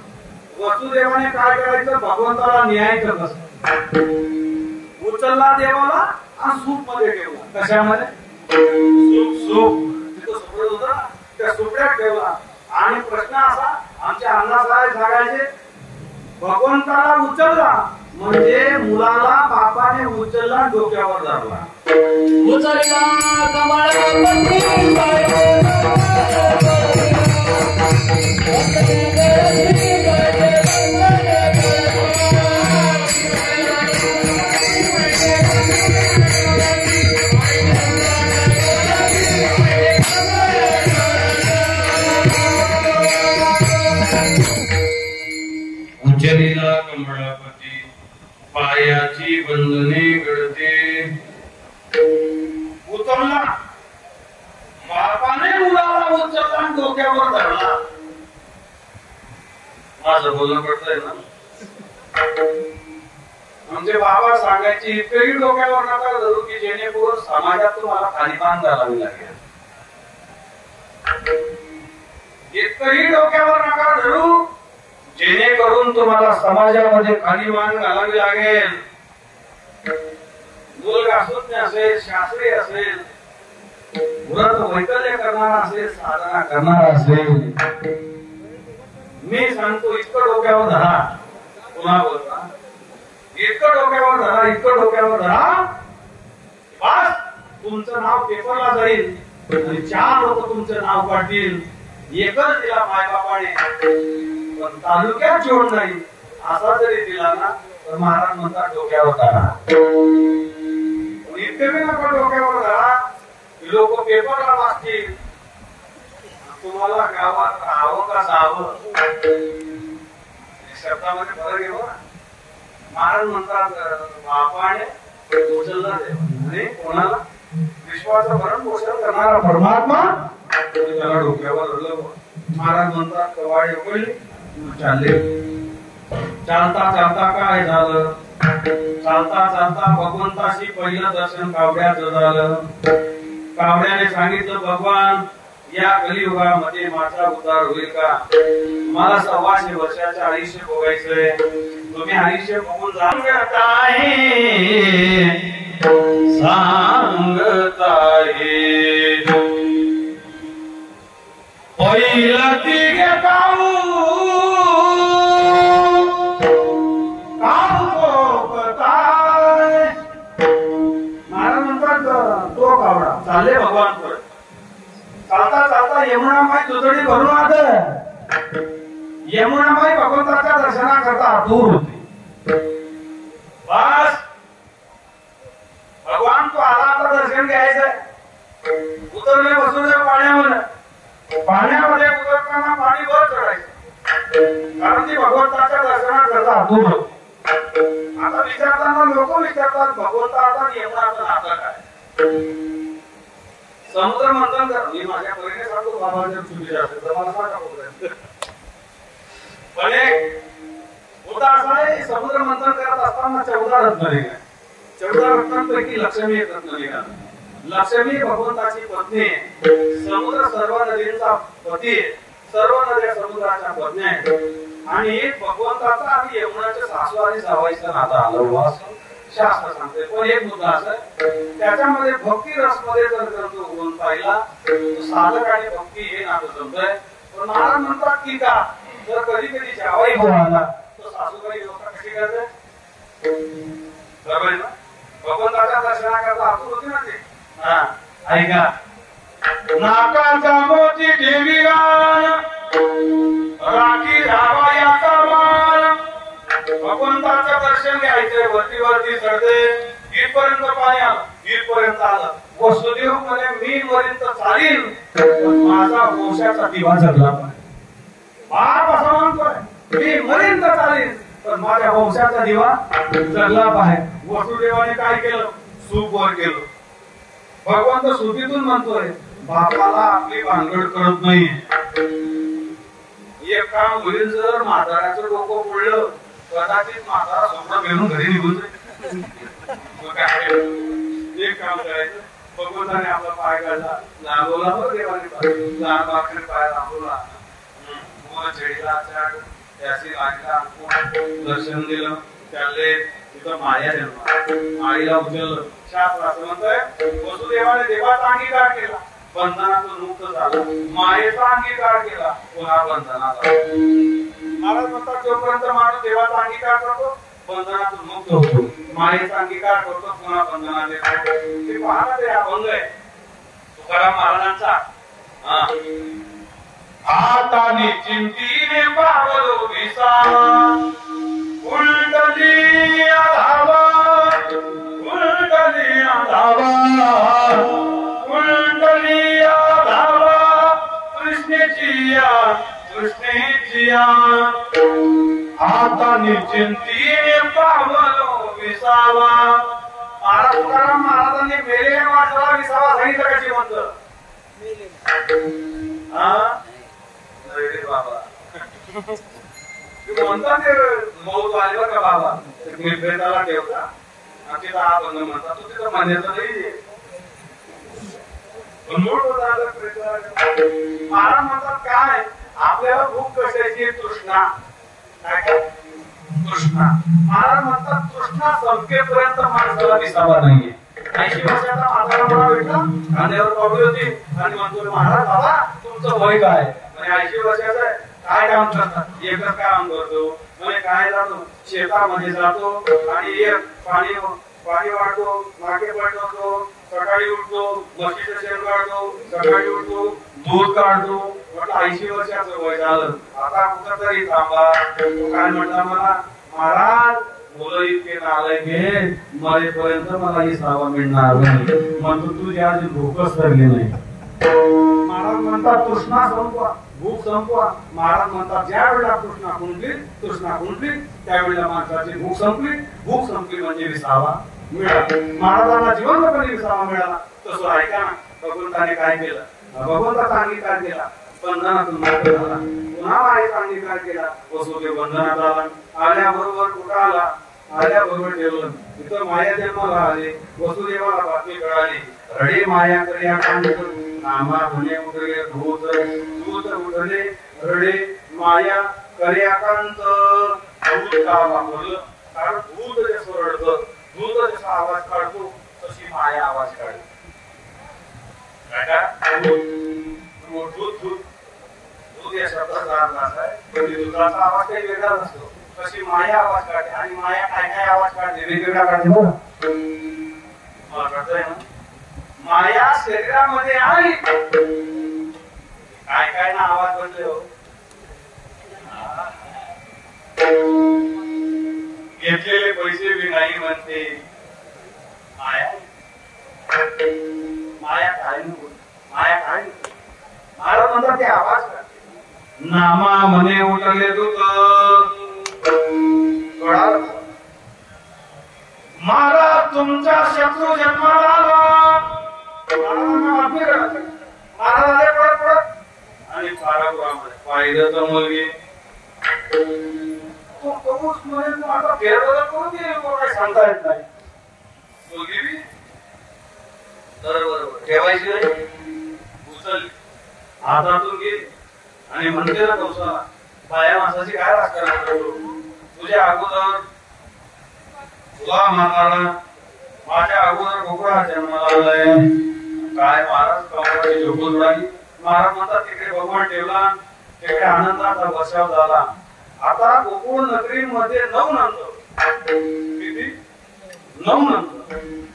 Speaker 1: वसुदेवाने काय करायचं, भगवंताला न्यायचं कसं. उचलला देवाला आणि सूप मध्ये ठेवला. कशामध्ये, सूप तिथं सुपडत होतं ना, त्या सुपड्यात ठेवला. आणि प्रश्न असा, आमच्या अण्णासाहेब सांगायचे भगवंताला उचलला म्हणजे मुलाला बापाने उचलला, डोक्यावर धरला. उचलला मायाची बंधने घडते. उतरला बापाने मुलाला उचलला डोक्यावर धरला. माझं बोलणं पडतंय ना. म्हणजे बाबा सांगायची इतकंही डोक्यावर नका धरू की जेणेकरून समाजात तुम्हाला खालीमान घालावी लागेल. इतकंही डोक्यावर नका धरू जेणेकरून तुम्हाला समाजामध्ये खालीमान घालावी लागेल. मूलगासून असेल, शास्त्री असेल, व्रत वैकल्य करणारा असेल, साधना करणारा असेल, मी सांगतो इतकं डोक्यावर धरा. पुन्हा बोलता इतकं डोक्यावर धरा, इतकं डोक्यावर धरा. बस तुमचं नाव पेपरला जाईल आणि 4 लोक तुमचं नाव काढतील. एकच दिला मायबापाने पण तालुक्यात जोड नाही असा जरी दिला ना तर महाराज म्हणतात डोक्यावर धरा. इतके बी नका डोक्यावर धरा. लोक पेपरला वाचतील, तुम्हाला गावात राहावं का जावं शब्दामध्ये फरक आहे बघा. महाराज म्हणतात बापाने उचलला आणि कोणाला विश्वाचं भरण पोषण करणारा परमात्मा त्याला डोक्यावर धरलं. महाराज म्हणतात कवाडे उघडली चालले. चालता चालता काय झालं? चालता चालता भगवंताशी पहिलं दर्शन कावड्याचं झालं. कावड्याने सांगितलं भगवान या कलियुगामध्ये माझा उद्धार होईल का? मला 125 वर्षाचे आयुष्य भोगायचंय. तुम्ही आयुष्य बघून सांगत आहे पहिला तिघे काऊ महाराज म्हणतात तो कावडा चालले भगवान परत. चालता चालता यमुनामाई दुधडी भरून आलं. यमुनामाई भगवंताच्या दर्शनाकरता आतुर होती. बस भगवान तो आला आता दर्शन घ्यायचंय. उतरले बसून पाण्यामध्ये. पाण्यामध्ये उतरताना पाणी वर चढायचं कारण ती भगवंताच्या दर्शनाकरता आतुर होती. आता विचारताना लोक विचारतात भगवंता आता यमुनाचं नातं काय? समुद्र मंथन कर. मी माझ्या परीने सांगतो बाबाच्या चुकीचे असेल तर मला सांगा बोलायचं. पण एक मुद्दा असा आहे समुद्र मंथन करत असताना 14 रत्न निघाले. 14 रत्नांपैकी लक्ष्मी एक रत्न निघाला. लक्ष्मी भगवंताची पत्नी आहे. समुद्र सर्व नदींचा पती आहे. सर्व नद्या समुद्राच्या पत्नी आहेत आणि एक भगवंताचा आणि यमुनाच्या सासू आणि जावईचं नातं आलं असं शास्त्र सांगते. पण एक मुद्दा असा त्याच्यामध्ये भक्ती रसमध्ये जर गुण पाहिला साधक आणि भक्ती हे नातं जमतंय. पण महाराज म्हणतात की का जर कधी कधी जावई भाऊ आला तर सासूबाई व्यवस्था कशी करते? बरोबर आहे ना. भगवंताच्या दर्शनाकरता आतुर होती ना ते. ऐका नाकाचा मोती देवी गान राखी रावायाचा मान. भगवंताचं दर्शन घ्यायचंय. वरती वरती चढते इथपर्यंत पाणी आलं. इथपर्यंत आलं. वसुदेव मध्ये मी वरील चालीन माझा वंशाचा दिवा जगला पाहिजे. बाप असं म्हणतोय मी मरीन तर चालीन पण माझ्या वंशाचा दिवा जगला पाहिजे. वसुदेवाने काय केलं? सूप वर केलं. भगवंत सुखीतून म्हणतोय बापाला आपली भानगड करत नाही. एक काम होईल जर म्हाताऱ्याचं डोकं पुळलं कदाचित म्हातारा स्वप्न घेऊन घरी निघून जाईल. एक काम करायचं भगवंताने आपला पाय काढला लांबवला बरं देवाने लहान बाकडे पाय लांबवला. छेडीला त्याची आईला दर्शन दिलं. त्याले तिथं माया जन्म आईला उचललं. शास्त्र असं म्हणतंय वसुदेवाने देवाचा अंगीकार केला बंधनातून मुक्त झाला. मायेचा अंगीकार केला पुन्हा बंधनात. महाराज म्हणतात जोपर्यंत माणूस देवाचा अंगीकार करतो बंधनातून मुक्त होतो. मायेचा अंगीकार करतो पुन्हा बंधनात येतो. ते पाहणं ते अभंग आहे तुकाराम महाराजांचा. हाताने चिंतीने पावलो विसा उलटली आधावा उलटली आधावा उलटली आधावा कृष्णेची हाताने चिंतीने पावलो विसा विसावा. महाराज तुकाराम महाराजांनी मेले माणसाला विसावा सांगितलं कशी म्हणतं बाबा म्हणतात ते मौत आले का बाबा तुम्ही प्रेताला ठेवता आणि तिथं हा बंद म्हणतात तो तिथं मान्यता नाही. महाराज म्हणतात काय आपल्याला भूक कशाची तृष्णा काय तृष्णा. महाराज म्हणतात तृष्णा संपेपर्यंत माणसाला विसावा नाहीये. 80 वर्षाचा म्हातारा मला भेटला खांद्यावर पडली होती आणि म्हणतो महाराज बाबा तुमचं वय काय म्हणजे 80 वर्षाचं आहे काय काम करतात एकच काम करतो म्हणजे काय जातो शेतामध्ये जातो आणि एक पाणी वाढतो नाके पडतो सकाळी उठतो म्हशीचं शेण काढतो सकाळी उठतो दूध काढतो म्हटलं 80 वर्षाचं वय झालं आता कुठं तरी थांबा. तो काय म्हटला मला महाराज मुलं इतके नालायक मरेपर्यंत मला ही सावा मिळणार नाही म्हणतो तुझी आज भूकच धरली नाही. महाराज म्हणतात तृष्णा संपवा भूक संपवा. महाराज म्हणतात ज्या वेळेला तृष्णा कुंठली त्यावेळेला माणसाची भूक संपली म्हणजे विसावा मिळाला. महाराजांना जिवंतपणे विसावा मिळाला. तसं ऐका ना भगवंताने काय केलं. भगवंताचा अंगीकार केला बंधनातून मुक्त झाला पुन्हा मायेचा अंगीकार केला वसुदेव बंधनात आला. आल्याबरोबर कुठं आला आल्याबरोबर ठेवलं तिथं माया जन्माला आले. वसुदेवाला बातमी कळाली रडे माया करिया कांत नामा धुणे उठले दूत उठले रडे माया करिया कांत. दूध का वापरलं कारण दूध जसं रडतं दूध जसा आवाज काढतो तशी माया आवाज काढते. दूध या शब्दाचा अर्थ असा आहे पण दुधाचा आवाज काही वेगळा नसतो तशी माया आवाज काढते आणि माया काय काय आवाज काढते वेगवेगळा काढते बघा मला कळतंय ना. माया शरीरामध्ये आली काय काय ना आवाज बदले हो. घेतलेले पैसे विनाही म्हणते माया माया काय माया काय महाराज म्हणतात ते आवाज काढते. नामा म्हणे उठले दूत महाराज तुमचा शत्रू जन्माला आला. महाराज आले पडत आणि पाहिलं तर मुलगी आता फेरबदल करून काही सांगता येत नाही. मुलगी बरोबर ठेवायची नाही उचलली हातातून गेली आणि म्हणते ना कौसाला बाया माणसाची काय राजकारण करतो तुझ्या अगोदर तुला मारणारा माझ्या अगोदर गोकुळा जन्माला आलाय काय. महाराज कमळाची झोपून राहिली. महाराज म्हणतात तिकडे भगवान ठेवला तिकडे आनंदाचा वर्षाव झाला. आता गोकुळ नगरीमध्ये 9 नंद किती 9 नंद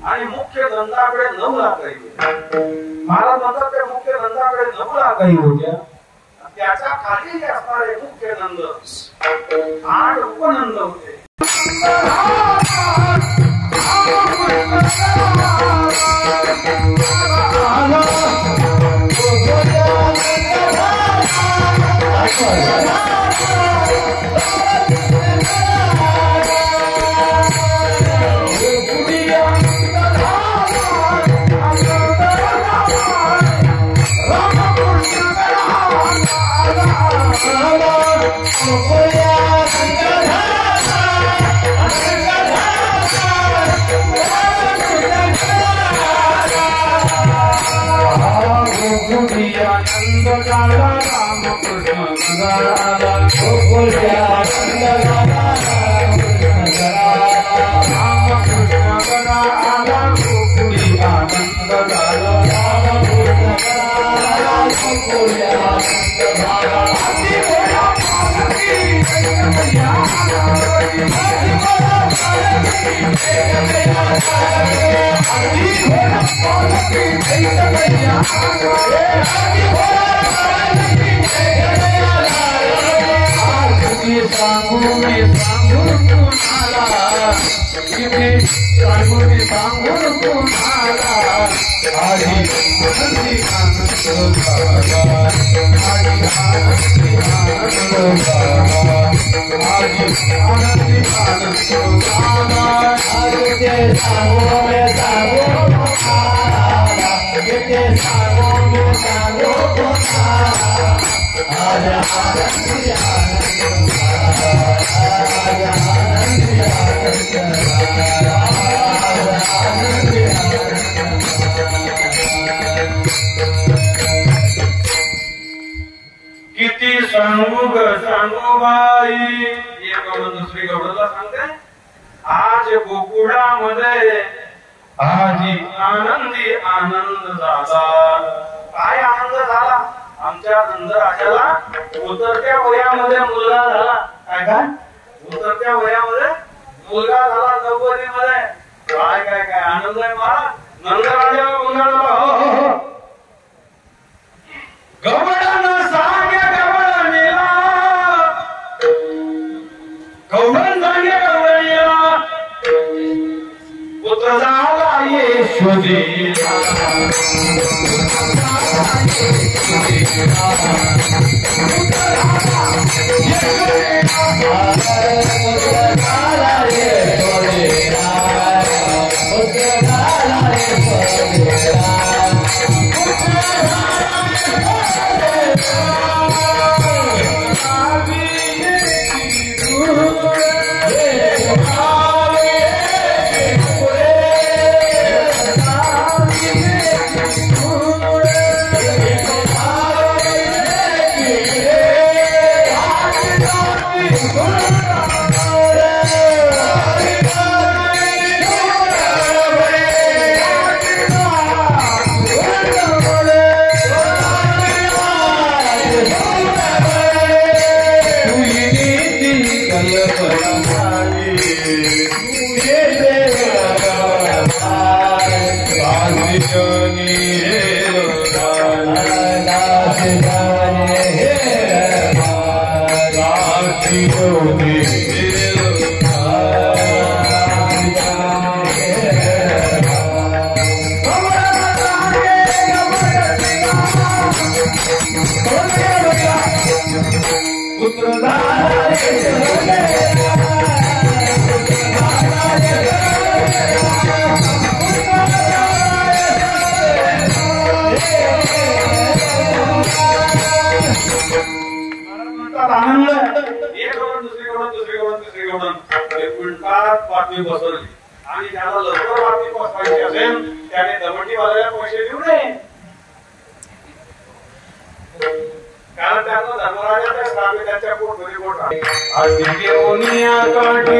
Speaker 1: आणि मुख्य नंदाकडे 9 लाख गायी. महाराज म्हणतात त्या मुख्य नंदाकडे 9 लाख गायी होत्या. त्याच्या खाली असणारे मुख्य नंद 8 उपनंद होते. सांगून सांगून कोणाला आधी आनंदी आनंद झाला आधी आनंदी आनंद झाला आधी आनंदी आनंद झाला आधी ते सांगून कोणाला ते सांगून कोणाला आधी आनंदी आनंद किती सांगू ग सांगू बाई एक गवळण दुसरी गवळणला सांगते आज गोकुळामध्ये आजी आनंदी आनंद झाला काय आनंद झाला आमच्या नंदराजाला उतरत्या वयामध्ये मुलगा झाला काय काय उतरत्या वयामध्ये मुलगा झाला 90 मध्ये काय काय काय आनंद आहे मला नंदराजाला मुलगा झाला हो गवळण सांगे गवळणीला गवळण सांगे गवळणीला पुत्र झाला यशोदेला बसवली आणि ज्याला लवकर बातमी पोहोचवायची असेल त्याने दमंडीवाल्याला पैसे देऊ नये कारण त्यांना धर्मराजाच्या श्रापे त्यांच्या पोटमध्ये पोट काठी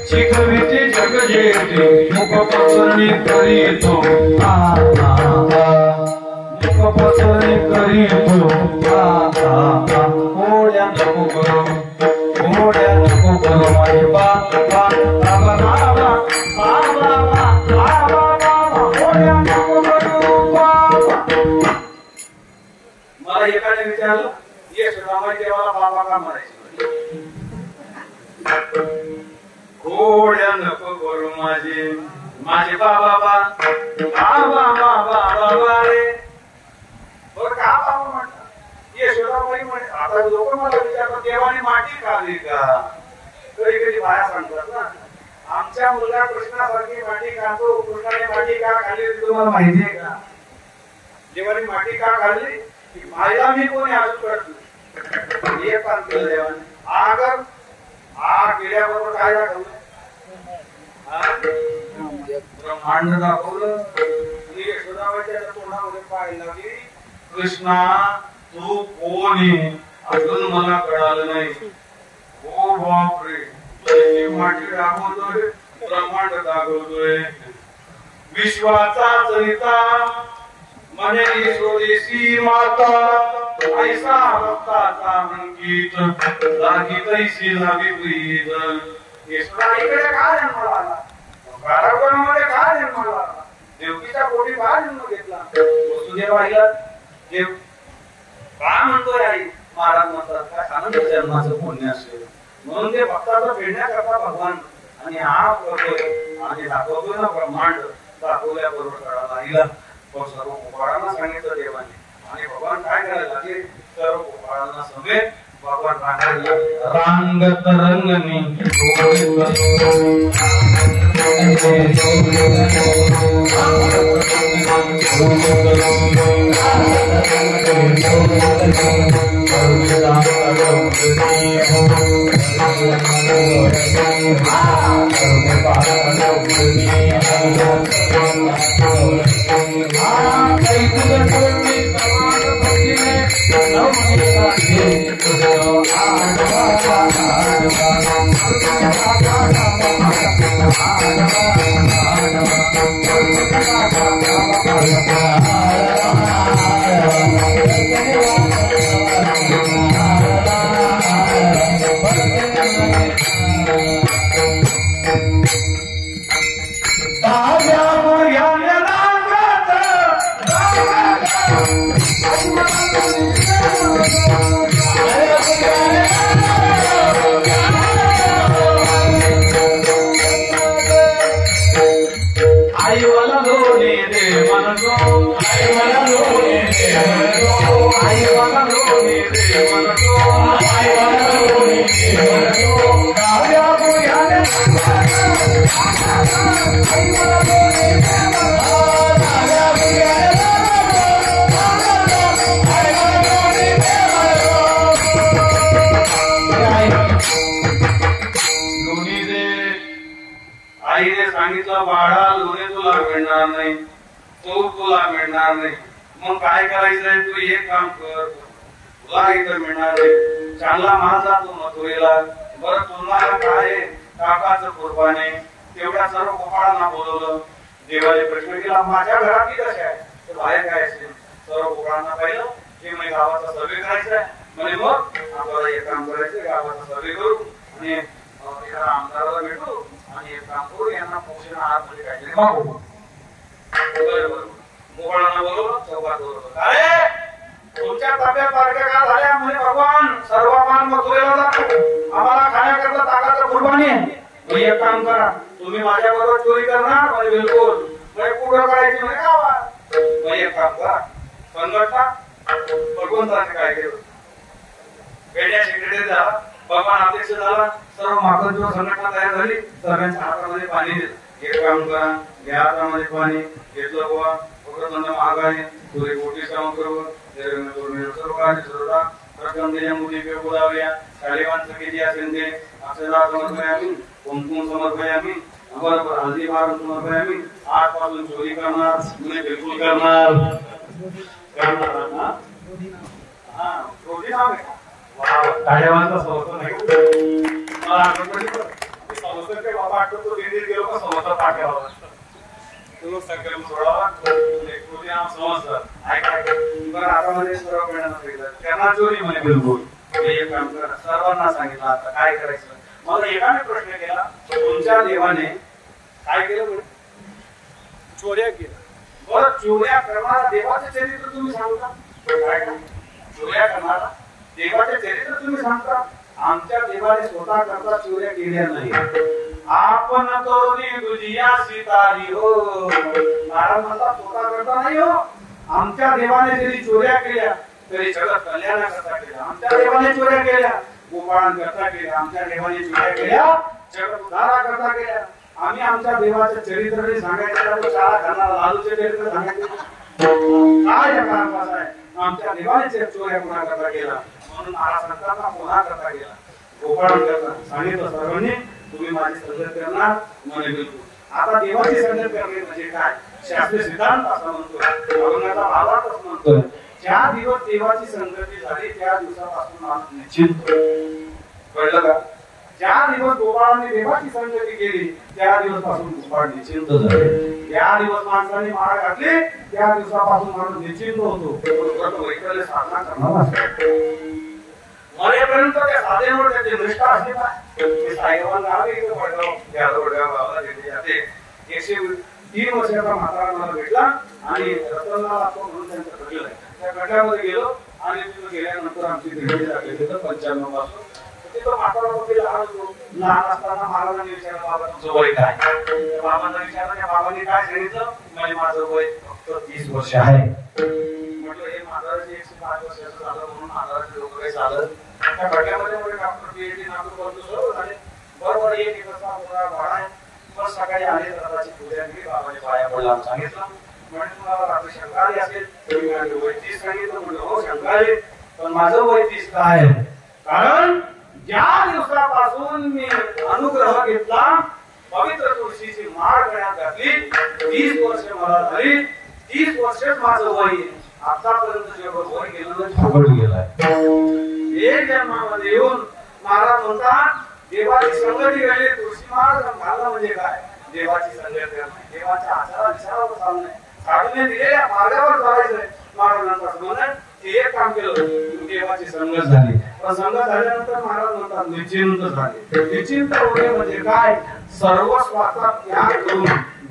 Speaker 1: शिकविते जग जेते मुख पसरणी करीतो मुख पसरणी करीतो होड्या नको करू होड्या नको करू माझे बाबा मला एकाने विचारलं ये सुदामा देवाला बाबा का म्हणायचे घोड्या नको करू माझे माझे बाबा बाबा बाबा रे बरं का बाबा म्हणतात ये सुदामाई म्हणे आता लोक मला विचारतात देवाने माटी खाल्ली का कधी कधी बाया सांगतात ना आमच्या मुलगा कृष्णासारखी माटी खातो कृष्णाने माटी का खाल्ली तुम्हाला माहिती आहे का देवाने माटी का खाल्ली मायला मी कोणी अजून कळत नाही हे पण केलं देवाने आगर किड्याबरोबर काय दाखवलं ब्रह्मांड दाखवलं यशोदाबाईच्या तोंडामध्ये पाहायला की कृष्णा तू कोण आहे अजून मला कळालं नाही ओ बापरे माटी दाखवतोय ब्रह्मांड दाखवतोय विश्वाचा चरिता मने स्वदेशी माता ऐसा भक्ताचा अंकित लागी तैसी लागी प्रीत यशोदा इकडे काय जन्माला आला बाळगणामध्ये काय जन्माला आला देवकीच्या पोटी काय जन्म घेतला वसुदेव आईला देव काय म्हणतोय आई महाराज म्हणतात काय आनंद जन्माचं पुण्य असेल म्हणून ते भक्ताचं फेडण्याकरता भगवान आणि हा करतोय आणि दाखवतो ना ब्रह्मांड दाखवल्याबरोबर कळाला हिला सर्व गोपाळांना सांगितलं देवाने आणि भगवान काय करायला लागले सर्व गोपाळांना समेत भगवान रांगत रंगनी आईने सांगितलं बाळा लोणे तुला मिळणार नाही तो तुला मिळणार नाही मग काय करायचंय तू एक काम कर तुला इथं मिळणार नाही चांगला माल जातो मथुरेला बरं तुम्हाला काय काकाचं कुर्बाने तेवढ्या सर्व गोपाळांना बोलवलं देवाने प्रश्न केला माझ्या घरात की कशा आहे तर बाहेर काय असेल सर्व गोपाळांना पाहिलं की म्हणजे गावाचा सर्वे करायचा आहे म्हणजे मग आपल्याला एक काम करायचं गावाचा सर्वे करू आणि एका आमदाराला भेटू आणि एक काम करू यांना पोषण आहार मध्ये काहीतरी मागू गोपाळांना बोलवलं चौकात बोलवलं अरे तुमच्या ताब्यात पारख्या का झाल्या म्हणजे भगवान सर्व मान मथुरेला जातो आम्हाला खाण्याकरता ताकाचं कुर्बानी आहे एक काम करा तुम्ही माझ्या बरोबर चोरी करणार म्हणजे बिलकुल म्हणजे पुढं करायची म्हणजे गावात एक काम करा संघटना भगवंताने काय केलं पेढ्या सेक्रेटरी झाला भगवान अध्यक्ष झाला सर्व मागणीवर संघटना तयार झाली सगळ्यांच्या हातामध्ये पाणी दिलं एक काम करा घ्या हातामध्ये पाणी घेतलं बुवा वक्रदंड महागाने सूर्य कोटी समग्र कुमकुम समर्पयामी हल्दी मारून समर्पयामी आजपासून चोरी करणार गुन्हे बिलकुल करणार बाबा आठवतो दिल्लीत गेलो का समोसा पाठवावा संकल्प सोडावा त्यांना चोरी म्हणे बिलकुल एक काम करा सर्वांना सांगितलं आता काय करायचं मला एकाने प्रश्न केला तुमच्या देवाने काय केलं चोऱ्या केल्या बरं चोऱ्या करणारा देवाचे चरित्र तुम्ही सांगता काय चोऱ्या करणारा देवाचे चरित्र तुम्ही सांगता आमच्या देवाने स्वतः करता चोऱ्या केल्या नाही आपण करोनी दुजिया सीतारी हो महाराज म्हणतात स्वतः करता नाही हो आमच्या देवाने जरी चोऱ्या केल्या तरी जगत कल्याणाकरता केल्या आमच्या देवाने चोऱ्या केल्या गोपाळांकरता केल्या आमच्या देवाने चोऱ्या केल्या जगत उद्धाराकरता केल्या आम्ही आमच्या देवाचे चरित्र सांगायचं शाळा करणार लालूचे चरित्र सांगायचे काय कारणपास आहे आमच्या देवाने चोऱ्या कोणाकरता केला म्हणून महाराज संतांना पुन्हा करता केला गोपाळांकरता सांगितलं सर्वांनी तुम्ही माझी संगत करणार म्हणे बिलकुल आता देवाची संगत करणे म्हणजे काय शास्त्रीय सिद्धांत असं म्हणतो अभंगाचा भावार्थ असं म्हणतो ज्या दिवस देवाची संगती झाली त्या दिवसापासून माणूस निश्चिंत कळलं का ज्या दिवस गोपाळाने देवाची संगती केली त्या दिवसपासून गोपाळ निश्चिंत झाले ज्या दिवस माणसाने माळ घातली त्या दिवसापासून माणूस निश्चिंत होतो वैकल्य साधना करणार असतो मरेपर्यंत त्या साधनेवर त्याची निष्ठा असली पाहिजे साईबाबांना आले इथं पडगाव गावाला गेले जाते 103 वर्षाचा म्हातारा मला भेटला आणि रतनलाल आपण म्हणून त्यांचं घडलं आहे त्या गटामध्ये गेलो आणि तिथं गेल्यानंतर आमची भेट झाली तिथं 95 पासून तिथं म्हातारा वगैरे लहान असताना महाराजांनी विचारलं बाबा तुझं वय काय? बाबांना विचारलं त्या बाबांनी काय सांगितलं? म्हणजे माझं वय फक्त 30 वर्ष आहे. म्हटलं हे म्हाताराचे 105 वर्षाचं झालं म्हणून म्हाताराचे लोक काही चालत त्या खड्ड्यामध्ये डॉक्टर PhD नागपूर करतो सर्व झाले. बरोबर एक एकचा भाडा आहे. बस सकाळी आले दत्ताची पूजा केली, बाबाने पाया पडला सांगितलं. म्हणजे तुम्हाला रात्री शंका आली असेल वय 30 सांगितलं. म्हणलं हो शंका आली, पण माझं वय 30 काय? कारण ज्या दिवसापासून मी अनुग्रह घेतला, पवित्र तुळशीची माळ गळ्यात घातली, 30 वर्ष मला झाली. 30 वर्षच माझं वय. आतापर्यंत जेवढं वय गेलं झाबड गेलाय. एक जन्मामध्ये येऊन महाराज म्हणतात देवाची संगती घडली. तुळशी माळ घालणं म्हणजे काय? देवाची संगत करणे, देवाच्या आचारा विचारावर चालणे, साधूने दिलेल्या मार्गावर चालायचंय. महाराजांचं म्हणणं ते एक काम केलं, देवाची संगत झाली. पण संगत झाल्यानंतर महाराज म्हणतात निश्चिंत झाले. निश्चिंत होणे म्हणजे काय? सर्व स्वार्था त्याग करून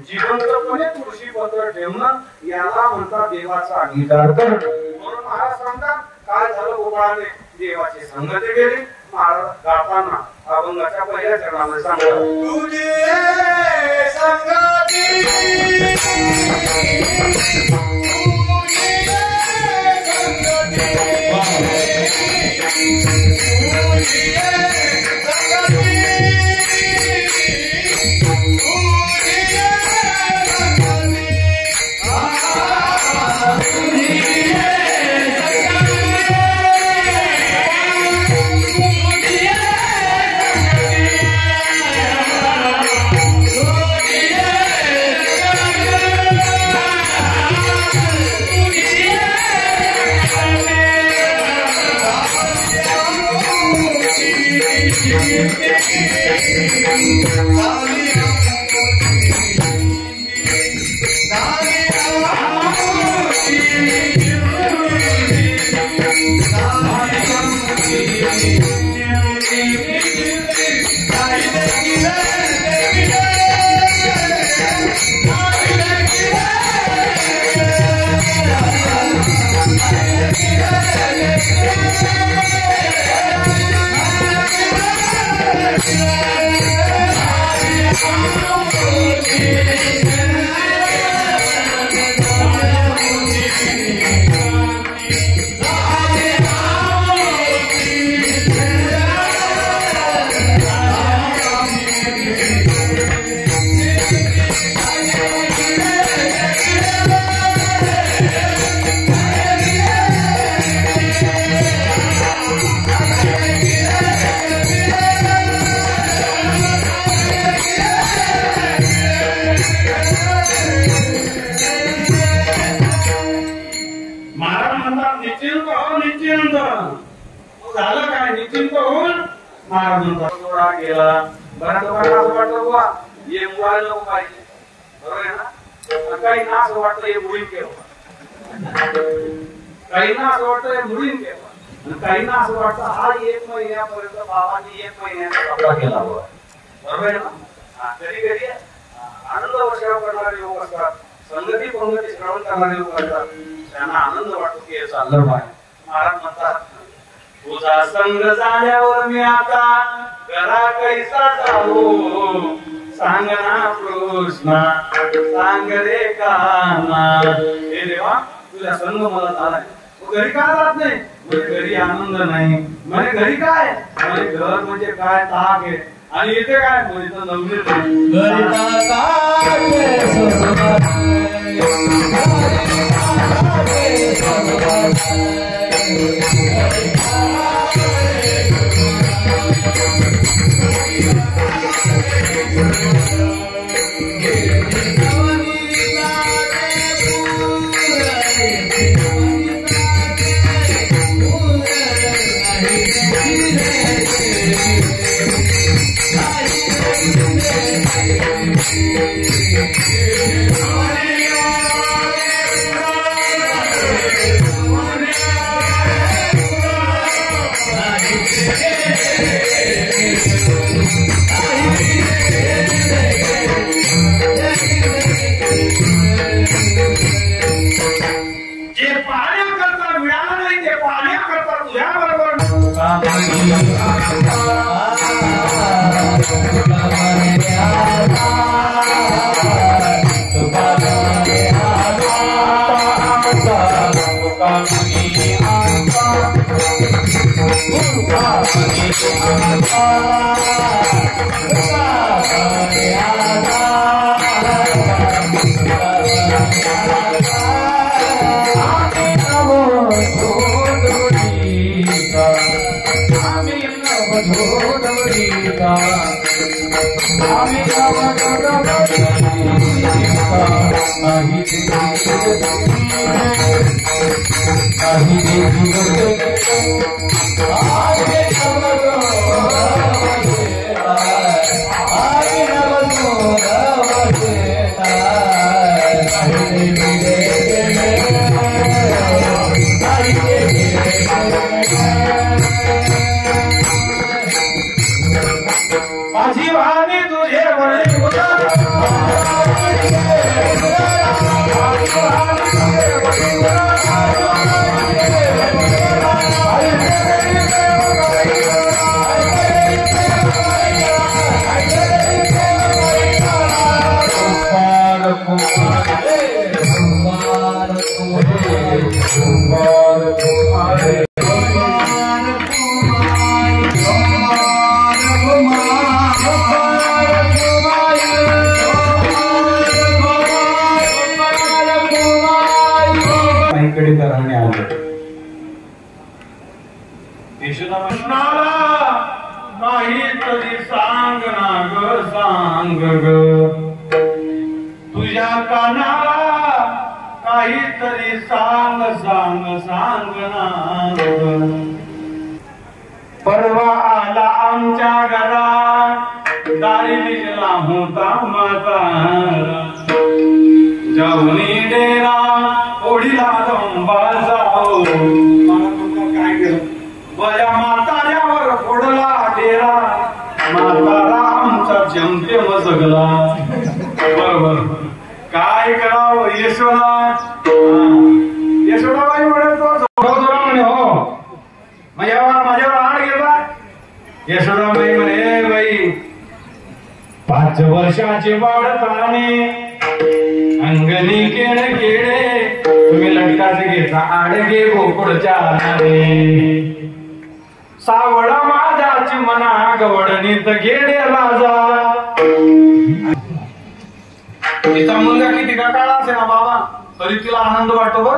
Speaker 1: जिवंतपणे तुळशी पत्र ठेवणं, याला म्हणतात देवाचा अंगीकार करणं. म्हणून महाराज सांगतात काय झालं गोपाळाने? देवाची संगती केली. महाराज गाताना अभंगाच्या पहिल्या चरणामध्ये सांगतात तुझी संगती काहींना असं वाटतं हा 1 महिन्यापर्यंत बाबांनी 1 महिन्याचा कपडा केला होता. बरोबर आहे ना? कधी कधी आनंद वर्षाव करणारे लोक असतात, संगती पंगती श्रवण करणारे लोक असतात, त्यांना आनंद वाटतो की हे चाललं पाहिजे. महाराज म्हणतात तुझा संग झाल्यावर मी आता घरा कैसा जाऊ, सांग ना कृष्णा सांग रे काना. हे देवा तुझ्या संग मला झालाय, घरी का जात नाही? घरी आनंद नाही. म्हणजे घरी काय? म्हणजे घर म्हणजे काय ताक आहे, आणि इथे काय म्हणजे नवनीत
Speaker 2: Thank you.
Speaker 1: काहीतरी सांग ना ग सांग ग तुझ्या कानाला काहीतरी सांग सांग सांग ना परवा आला आमच्या घरात दारी दिसला होता म्हातारा जाऊनी डेरा ओढीला रंबा जाओ काय केलं बऱ्या म्हाताऱ्यावर फोडला डेरा म्हातारा आमचा जमते मजगला बरोबर काय करावं यशोदा यशोदाबाई म्हणे हो माझ्यावर आड गेला यशोदाबाई म्हणे बाई 5 वर्षाचे बाळकाने अंगणी केळ केळे तुम्ही लटकाचे घेता आडगे गोकुळच्या आधारे सावळा माझाची मना गवडणीत गेडे राजा तिचा मुलगा किती का काळा असे ना बाबा तरी तिला आनंद वाटतो बर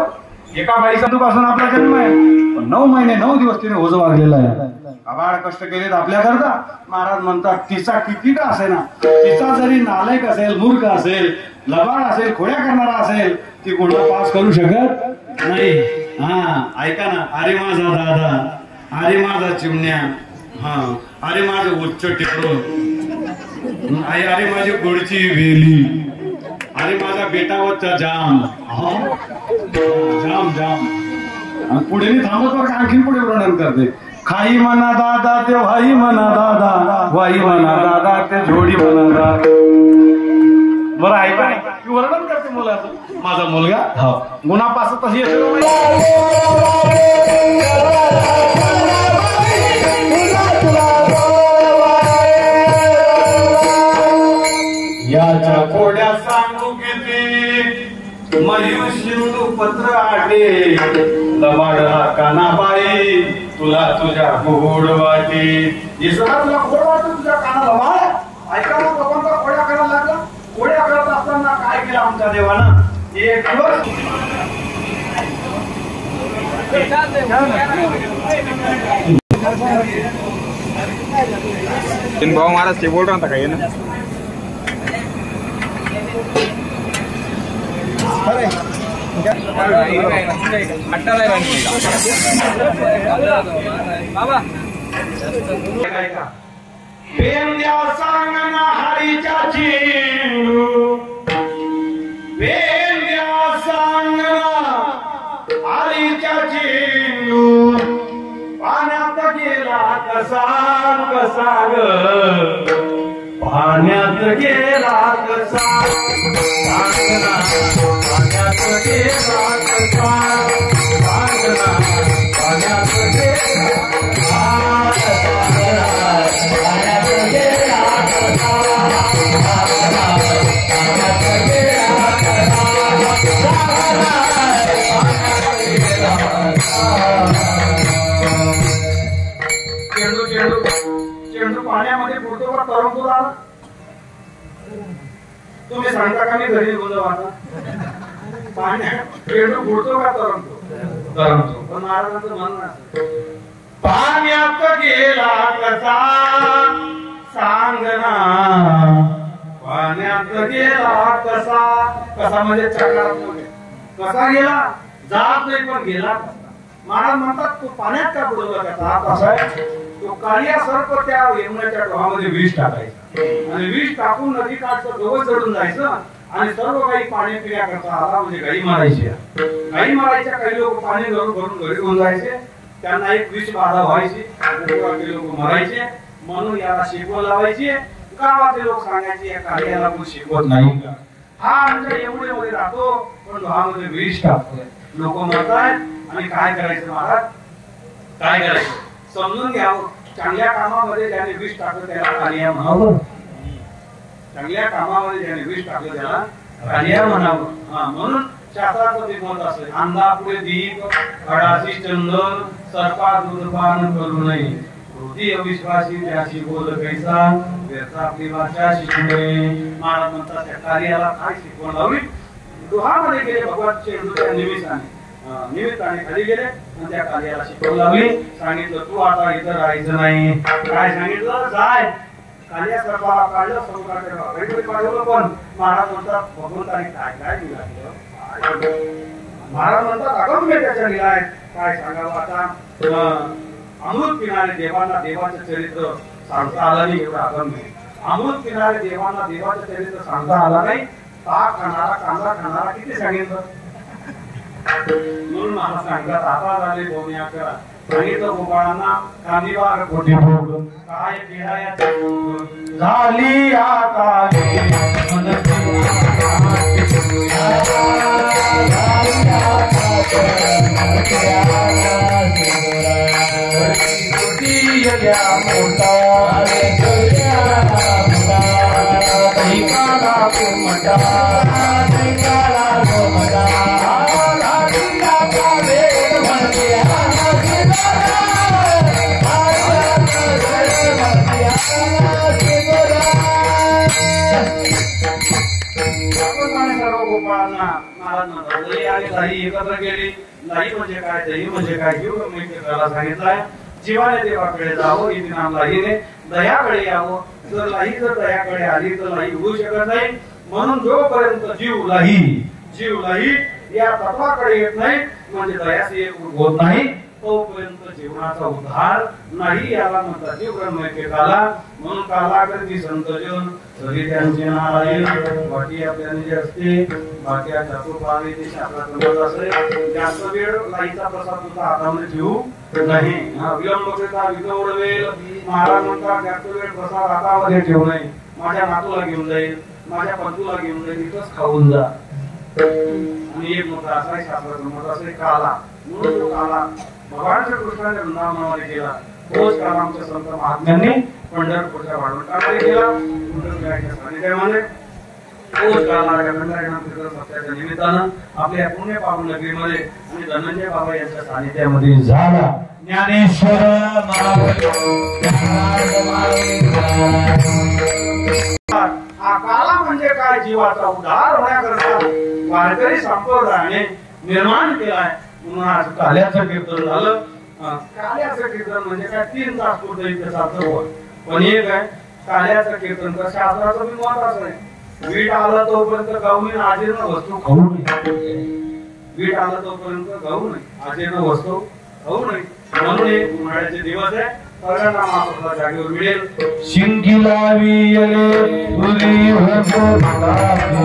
Speaker 1: एका बाईचा पासून आपला जन्म आहे पण 9 महिने 9 दिवस तिने ओझ वागलेला आहे आबाळ कष्ट केलेत आपल्याकरता महाराज म्हणतात तिचा किती का असे ना तिचा जरी नालायक असेल मूर्ख असेल लबाड असेल खोड्या करणारा असेल ती कोणाला पास करू शकत नाही हा ऐका ना अरे माझा दादा अरे माझा चिमण्या हा अरे माझं उच्च टेकडो अरे माझी गोडची वेली अरे माझा बेटावरचा जाम जाम जाम पुढे थांबत वर आणखी पुढे वर्णन करते खाई म्हणा दादा ते भाई म्हणा दादा वाई म्हणा दादा ते जोडी म्हणा दादा बरं ऐका वर्णन करते मुलाचं माझा मुलगा गुणापासून तशी याच्या कोड्या सांगू किती मयूर शिंदू पत्र आटे लबाडला कानाबाई तुला तुझ्या गोड वाटे येशोदा तुला गोड वाटत तुझ्या कानाला बाळ ऐका मग बाबांचा खोड्या करायला लागला खोड्या करत असताना काय केलं आमच्या देवानं एक दिवस
Speaker 2: भाऊ महाराज ते बोल रहा था काही ना
Speaker 1: पेंद्या सांगना हरीच्या चेंडू पेंद्या सांगना हरीच्या चेंडू पाण्यात गेला कसा कसा ग पाण्यात गेला कसा सांगना पाण्यात गेला कसा सांगना पाण्यात गेला चेंडू तरंगतो आला तुम्ही सांगता का मी घरी निघून जाऊ आता पाण्यात पेंडू बुडतो का तरंगतो पण महाराजांचं म्हणणं असं पाण्यात गेला कसा सांगना पाण्यात गेला कसा म्हणजे चक्रात्मक कसा गेला जात नाही पण गेला महाराज म्हणतात तो पाण्यात का बुडवला कसा कसा आहे तो काळिया सर्प त्या यमुनेच्या डोहामध्ये विष टाकायचा आणि विष टाकून नदी काठचं डोह चढून जायचं आणि सर्व काही पाणी पिण्याकरता आला म्हणजे गाई मारायच्या काही लोक पाणी भरून घरी घेऊन जायचे त्यांना एक विष बाधा व्हायची काही लोक मरायचे म्हणून याला शिकवण लावायची गावातले लोक सांगायचे या काळ्याला कोण शिकवत नाही का हा आमच्या यमुनेमध्ये राहतो पण डोहामध्ये विष टाकतोय लोक मरतायत आणि काय करायचं महाराज काय करायचं समजून घ्यावं चांगल्या कामामध्ये ज्याने विष टाकलं त्याला कालिया म्हणावं चांगल्या कामामध्ये ज्याने विष टाकलं त्याला कालिया म्हणावं म्हणून शास्त्राचं ते मत असेल अंधा पुढे दीप खडाशी चंदन सर्पा दूधपान करू नये हृदय अविश्वासी त्याशी बोल कैसा व्यर्थ आपली भाषा शिकू नये महाराज म्हणतात त्या कार्याला काय शिकवण लावली डोहामध्ये गेले भगवान चेंडूच्या निमित्ताने खाली गेले आणि त्या कार्याला शिकवण लावली सांगितलं तू आता इथं राहायचं नाही काय सांगितलं जाय कालिया सर्पाला काढलं समुद्राच्या काढलं पण महाराज म्हणतात भगवंताने काय काय निघालं महाराज म्हणतात अगम्य त्याच्या लिलाय काय सांगावं आता अमृत पिणारे देवांना देवाचं चरित्र सांगता आलं नाही एवढं अगम्य अमृत पिणारे देवांना देवाचं चरित्र सांगता आलं नाही ताक खाणारा कांदा खाणारा किती सांगितलं म्हणून मला सांगतात आता झाले गोम्या करा सांगितलं गोपाळांना कांदीवार कोटी भोग काय केळाया झाली आता एकत्र केली नाही म्हणजे काय दही म्हणजे काय सांगितलंय जीवाने देवाकडे जावं इथे नाम लाहीने दयाकडे यावं जर लाही जर दयाकडे आली तर लाही होऊ शकत नाही म्हणून जोपर्यंत जीव लाही या तत्वाकडे येत नाही म्हणजे दयाचे होत नाही तोपर्यंत जीवनाचा उद्धार नाही याला म्हणतात जीव ब्रह्मैक्य काला म्हणून कालाकृती संतजन सगळी त्यांचे नारायण बाकी आपल्याने जे असते बाकी चतुर्पावी ते शास्त्रात असेल जास्त वेळ लाईचा प्रसाद तुझा हातामध्ये ठेवू नाही विलंबता विनवडवेल महाराज म्हणतात जास्त वेळ प्रसाद हातामध्ये ठेवू नये माझ्या नातूला घेऊन जाईल माझ्या पंतूला घेऊन जाईल इथंच खाऊन जा आणि एक मोठा असा शास्त्राचा मोठा असा काला म्हणून तो काला भगवान श्रीकृष्णाने वृंदावनामध्ये गेला तोच काल आमच्या संत महात्म्यांनी पंढरपूरच्या वाढवंटामध्ये गेला पंढरपुराच्या सानिध्यामध्ये तोच काल सत्याच्या निमित्तानं आपल्या पुण्य पावन नगरीमध्ये आणि धनंजय बाबा यांच्या सानिध्यामध्ये झाला ज्ञानेश्वर हा काला म्हणजे काय जीवाचा उद्धार होण्याकरता वारकरी संप्रदायाने निर्माण केलाय म्हणून आज काल्याचं कीर्तन झालं काल्याचं कीर्तन म्हणजे काय 3 तास पुढे इतिहासाचं पण एक आहे काल्याचं कीर्तन तर शास्त्राचं बी मत असं आहे वीट आलं तोपर्यंत गाऊ नये आजीर्ण वस्तू खाऊ नये वीट आलं तोपर्यंत गाऊ नये आजीर्ण वस्तू खाऊ नये म्हणून एक उन्हाळ्याचे दिवस आहे सगळ्यांना महाप्रसाद जागेवर मिळेल शिंकी लावी यले तुरी होतो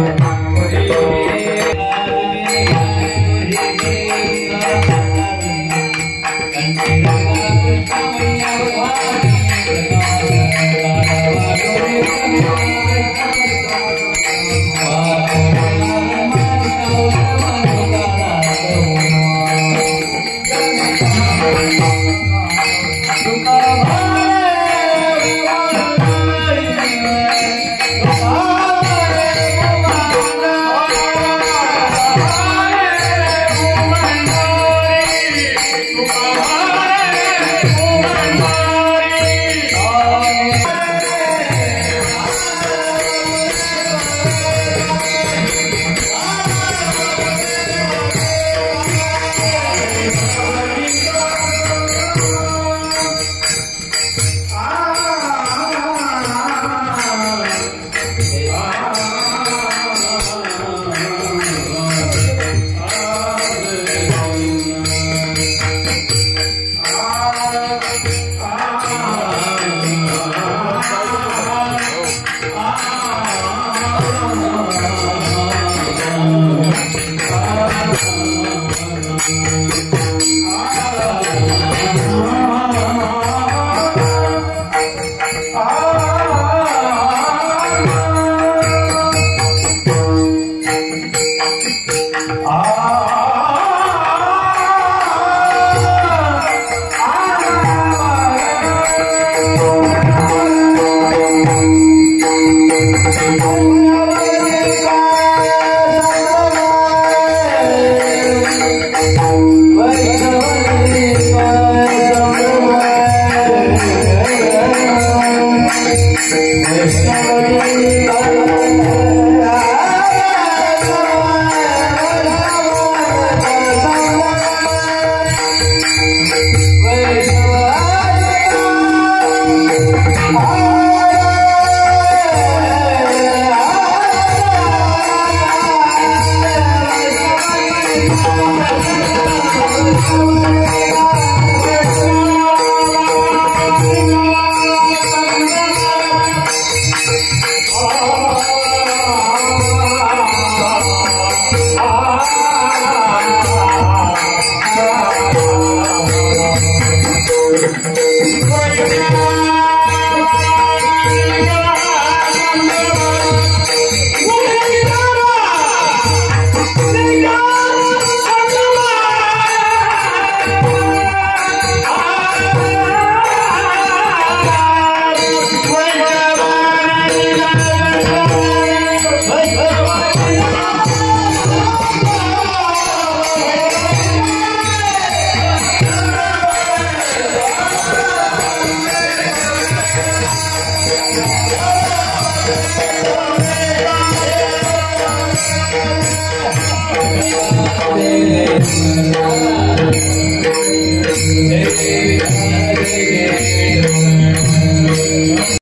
Speaker 3: Thank you.